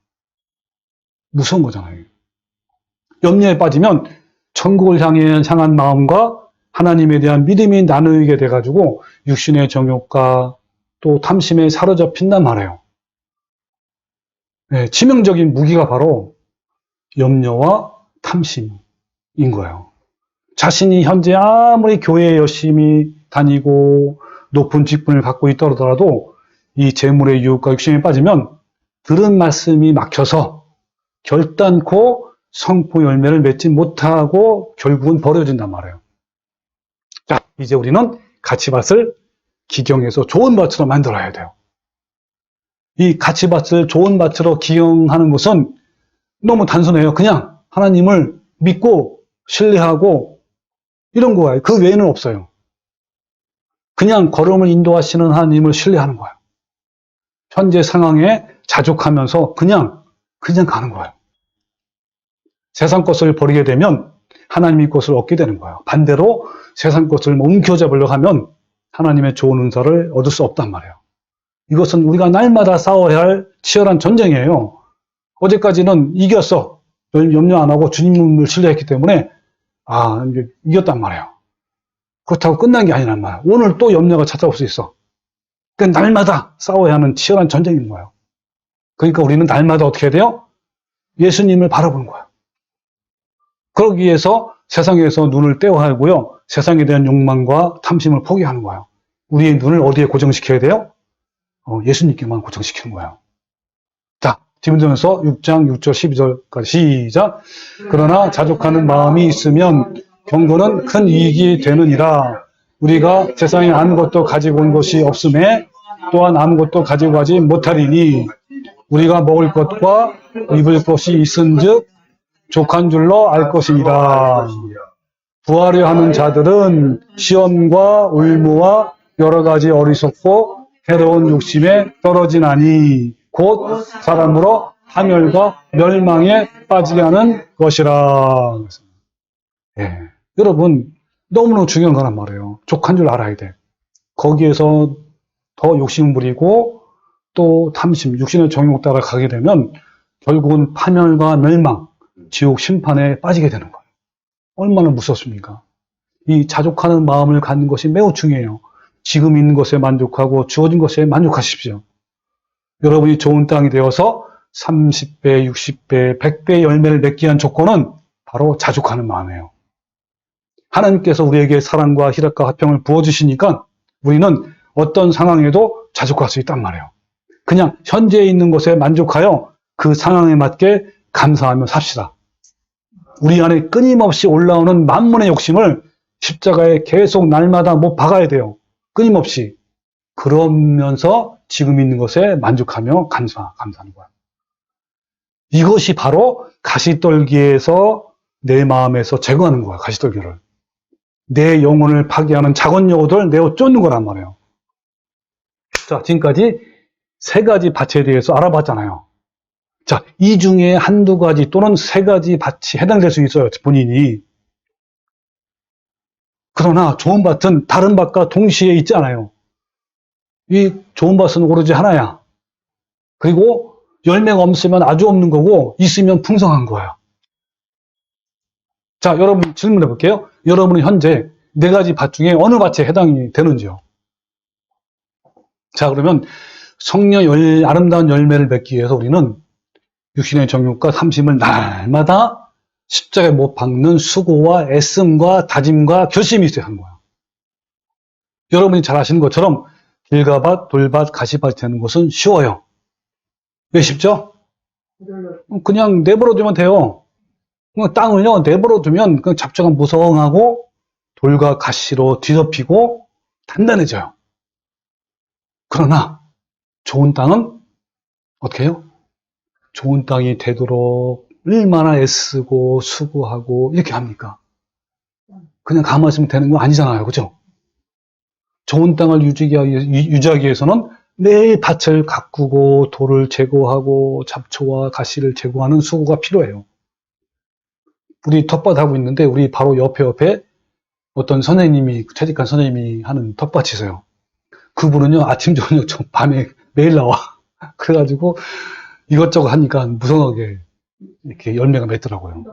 무서운 거잖아요. 염려에 빠지면 천국을 향한 마음과 하나님에 대한 믿음이 나누게 돼가지고 육신의 정욕과 또 탐심에 사로잡힌단 말이에요. 네, 치명적인 무기가 바로 염려와 탐심인 거예요. 자신이 현재 아무리 교회에 열심히 다니고 높은 직분을 갖고 있다 그러더라도 이 재물의 유혹과 욕심에 빠지면 들은 말씀이 막혀서 결단코 성포 열매를 맺지 못하고 결국은 버려진단 말이에요. 자, 이제 우리는 가치밭을 기경해서 좋은 밭으로 만들어야 돼요. 이 가치밭을 좋은 밭으로 기경하는 것은 너무 단순해요. 그냥 하나님을 믿고 신뢰하고 이런 거예요. 그 외에는 없어요. 그냥 걸음을 인도하시는 하나님을 신뢰하는 거예요. 현재 상황에 자족하면서 그냥 가는 거예요. 세상 것을 버리게 되면 하나님의 것을 얻게 되는 거예요. 반대로 세상 것을 움켜잡으려고 하면 하나님의 좋은 은사를 얻을 수 없단 말이에요. 이것은 우리가 날마다 싸워야 할 치열한 전쟁이에요. 어제까지는 이겼어. 염려 안 하고 주님을 신뢰했기 때문에 이제 이겼단 말이에요. 그렇다고 끝난 게 아니란 말이에요. 오늘 또 염려가 찾아올 수 있어. 그러니까 날마다 싸워야 하는 치열한 전쟁인 거예요. 그러니까 우리는 날마다 어떻게 해야 돼요? 예수님을 바라보는 거예요. 그러기 위해서 세상에서 눈을 떼어야 하고요. 세상에 대한 욕망과 탐심을 포기하는 거예요. 우리의 눈을 어디에 고정시켜야 돼요? 예수님께만 고정시키는 거예요. 자, 디모데전서 6장 6절 12절까지 시작. 그러나 자족하는 마음이 있으면 경건은 큰 이익이 되느니라. 우리가 세상에 아무것도 가지고 온 것이 없음에 또한 아무것도 가지고 가지 못하리니 우리가 먹을 것과 입을 것이 있은즉 족한 줄로 알 것이니라. 구하려 하는 자들은 시험과 울무와 여러 가지 어리석고 해로운 욕심에 떨어지나니 곧 사람으로 파멸과 멸망에 빠지게 하는 것이라. 예. 여러분 너무너무 중요한 거란 말이에요. 족한 줄 알아야 돼. 거기에서 더 욕심 부리고 또 탐심, 육신의 정욕 따라 가게 되면 결국은 파멸과 멸망, 지옥 심판에 빠지게 되는 거예요. 얼마나 무섭습니까? 이 자족하는 마음을 갖는 것이 매우 중요해요. 지금 있는 것에 만족하고 주어진 것에 만족하십시오. 여러분이 좋은 땅이 되어서 30배, 60배, 100배의 열매를 맺기 위한 조건은 바로 자족하는 마음이에요. 하나님께서 우리에게 사랑과 희락과 화평을 부어주시니까 우리는 어떤 상황에도 자족할 수 있단 말이에요. 그냥 현재 있는 것에 만족하여 그 상황에 맞게 감사하며 삽시다. 우리 안에 끊임없이 올라오는 만문의 욕심을 십자가에 계속 날마다 못 박아야 돼요. 끊임없이. 그러면서 지금 있는 것에 만족하며 감사하는 거야. 이것이 바로 가시떨기에서 내 마음에서 제거하는 거야. 가시떨기를. 내 영혼을 파괴하는 작은 여우들 내어 쫓는 거란 말이에요. 자, 지금까지 세 가지 밭에 대해서 알아봤잖아요. 자, 이 중에 한두 가지 또는 세 가지 밭이 해당될 수 있어요. 본인이. 그러나 좋은 밭은 다른 밭과 동시에 있지 않아요. 이 좋은 밭은 오로지 하나야. 그리고 열매가 없으면 아주 없는 거고 있으면 풍성한 거예요. 자, 여러분 질문해 볼게요. 여러분은 현재 네 가지 밭 중에 어느 밭에 해당이 되는지요? 자, 그러면 아름다운 열매를 맺기 위해서 우리는 육신의 정욕과 탐심을 날마다 십자가에 못 박는 수고와 애씀과 다짐과 결심이 있어야 하는 거예요. 여러분이 잘 아시는 것처럼 길가밭, 돌밭, 가시밭이 되는 것은 쉬워요. 왜 쉽죠? 그냥 내버려두면 돼요. 땅을요 내버려두면 그냥 잡초가 무성하고 돌과 가시로 뒤덮이고 단단해져요. 그러나 좋은 땅은 어떻게 해요? 좋은 땅이 되도록 얼마나 애쓰고 수고하고 이렇게 합니까? 그냥 가만히 있으면 되는 거 아니잖아요. 그죠? 좋은 땅을 유지하기 위해서는 매일 밭을 가꾸고 돌을 제거하고 잡초와 가시를 제거하는 수고가 필요해요. 우리 텃밭 하고 있는데 우리 바로 옆에 어떤 선생님이 퇴직한 선생님이 하는 텃밭이 있어요. 그분은요 아침 저녁 밤에 매일 나와. 그래가지고 이것저것 하니까 무성하게 이렇게 열매가 맺더라고요.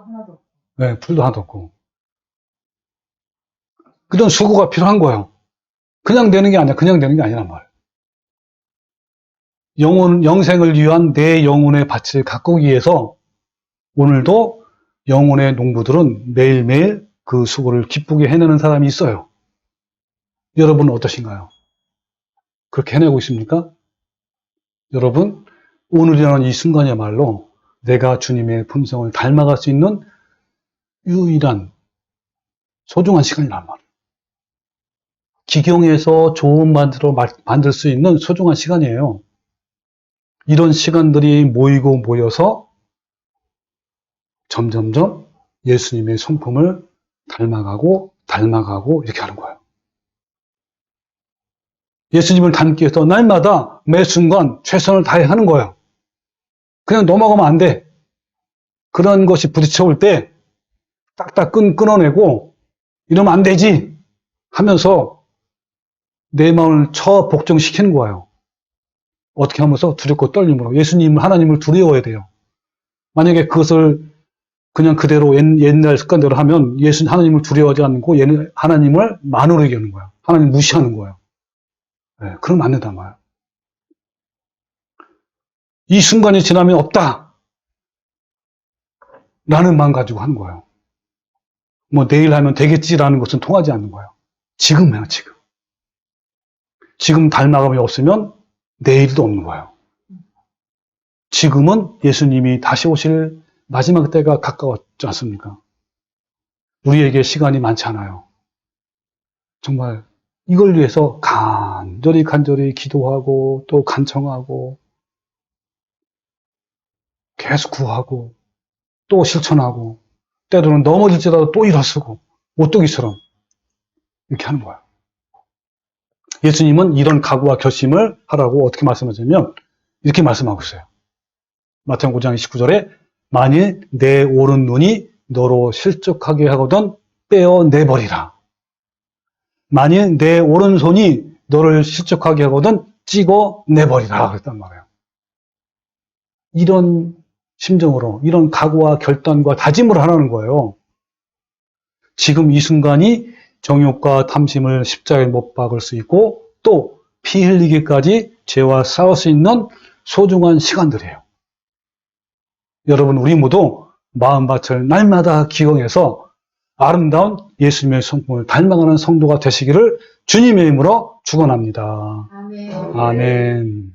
네, 풀도 하나도 없고. 그런 수고가 필요한 거예요. 그냥 되는 게 아니야. 그냥 되는 게 아니란 말이에요. 영생을 위한 내 영혼의 밭을 가꾸기 위해서 오늘도 영혼의 농부들은 매일매일 그 수고를 기쁘게 해내는 사람이 있어요. 여러분은 어떠신가요? 그렇게 해내고 있습니까? 여러분, 오늘이라는 이 순간이야말로 내가 주님의 품성을 닮아갈 수 있는 유일한 소중한 시간이란 말이에요. 기경에서 좋은 만들어 만들 수 있는 소중한 시간이에요. 이런 시간들이 모이고 모여서 점점점 예수님의 성품을 닮아가고 이렇게 하는 거예요. 예수님을 닮기 위해서 날마다 매 순간 최선을 다해 하는 거예요. 그냥 넘어가면 안 돼. 그런 것이 부딪혀올 때 딱딱 끊어내고 이러면 안 되지 하면서 내 마음을 복종시키는 거예요. 어떻게 하면서 두렵고 떨림으로 하나님을 두려워해야 돼요. 만약에 그것을 그냥 그대로 옛날 습관대로 하면 하나님을 두려워하지 않고 하나님을 만으로 얘기하는 거예요. 하나님 무시하는 거예요. 네, 그러면 안 된단 말이에요. 이 순간이 지나면 없다 라는 마음 가지고 하는 거예요. 뭐 내일 하면 되겠지라는 것은 통하지 않는 거예요. 지금 해요, 지금. 지금 닮아감이 없으면 내일도 없는 거예요. 지금은 예수님이 다시 오실 마지막 때가 가까웠지 않습니까? 우리에게 시간이 많지 않아요. 정말 이걸 위해서 간절히 기도하고 또 간청하고 계속 구하고 또 실천하고 때로는 넘어질지라도 또 일어서고 오뚜기처럼 이렇게 하는 거예요. 예수님은 이런 각오와 결심을 하라고 어떻게 말씀하시냐면 이렇게 말씀하고 있어요. 마태복음 5장 29절에 만일 내 오른 눈이 너로 실족하게 하거든 떼어내버리라. 만일 내 오른손이 너를 실족하게 하거든 찍어내버리라 그랬단 말이에요. 이런 심정으로 이런 각오와 결단과 다짐을 하라는 거예요. 지금 이 순간이 정욕과 탐심을 십자가에 못 박을 수 있고 또 피 흘리기까지 죄와 싸울 수 있는 소중한 시간들이에요. 여러분 우리 모두 마음밭을 날마다 기경해서 아름다운 예수님의 성품을 닮아가는 성도가 되시기를 주님의 이름으로 축원합니다. 아멘. 아멘.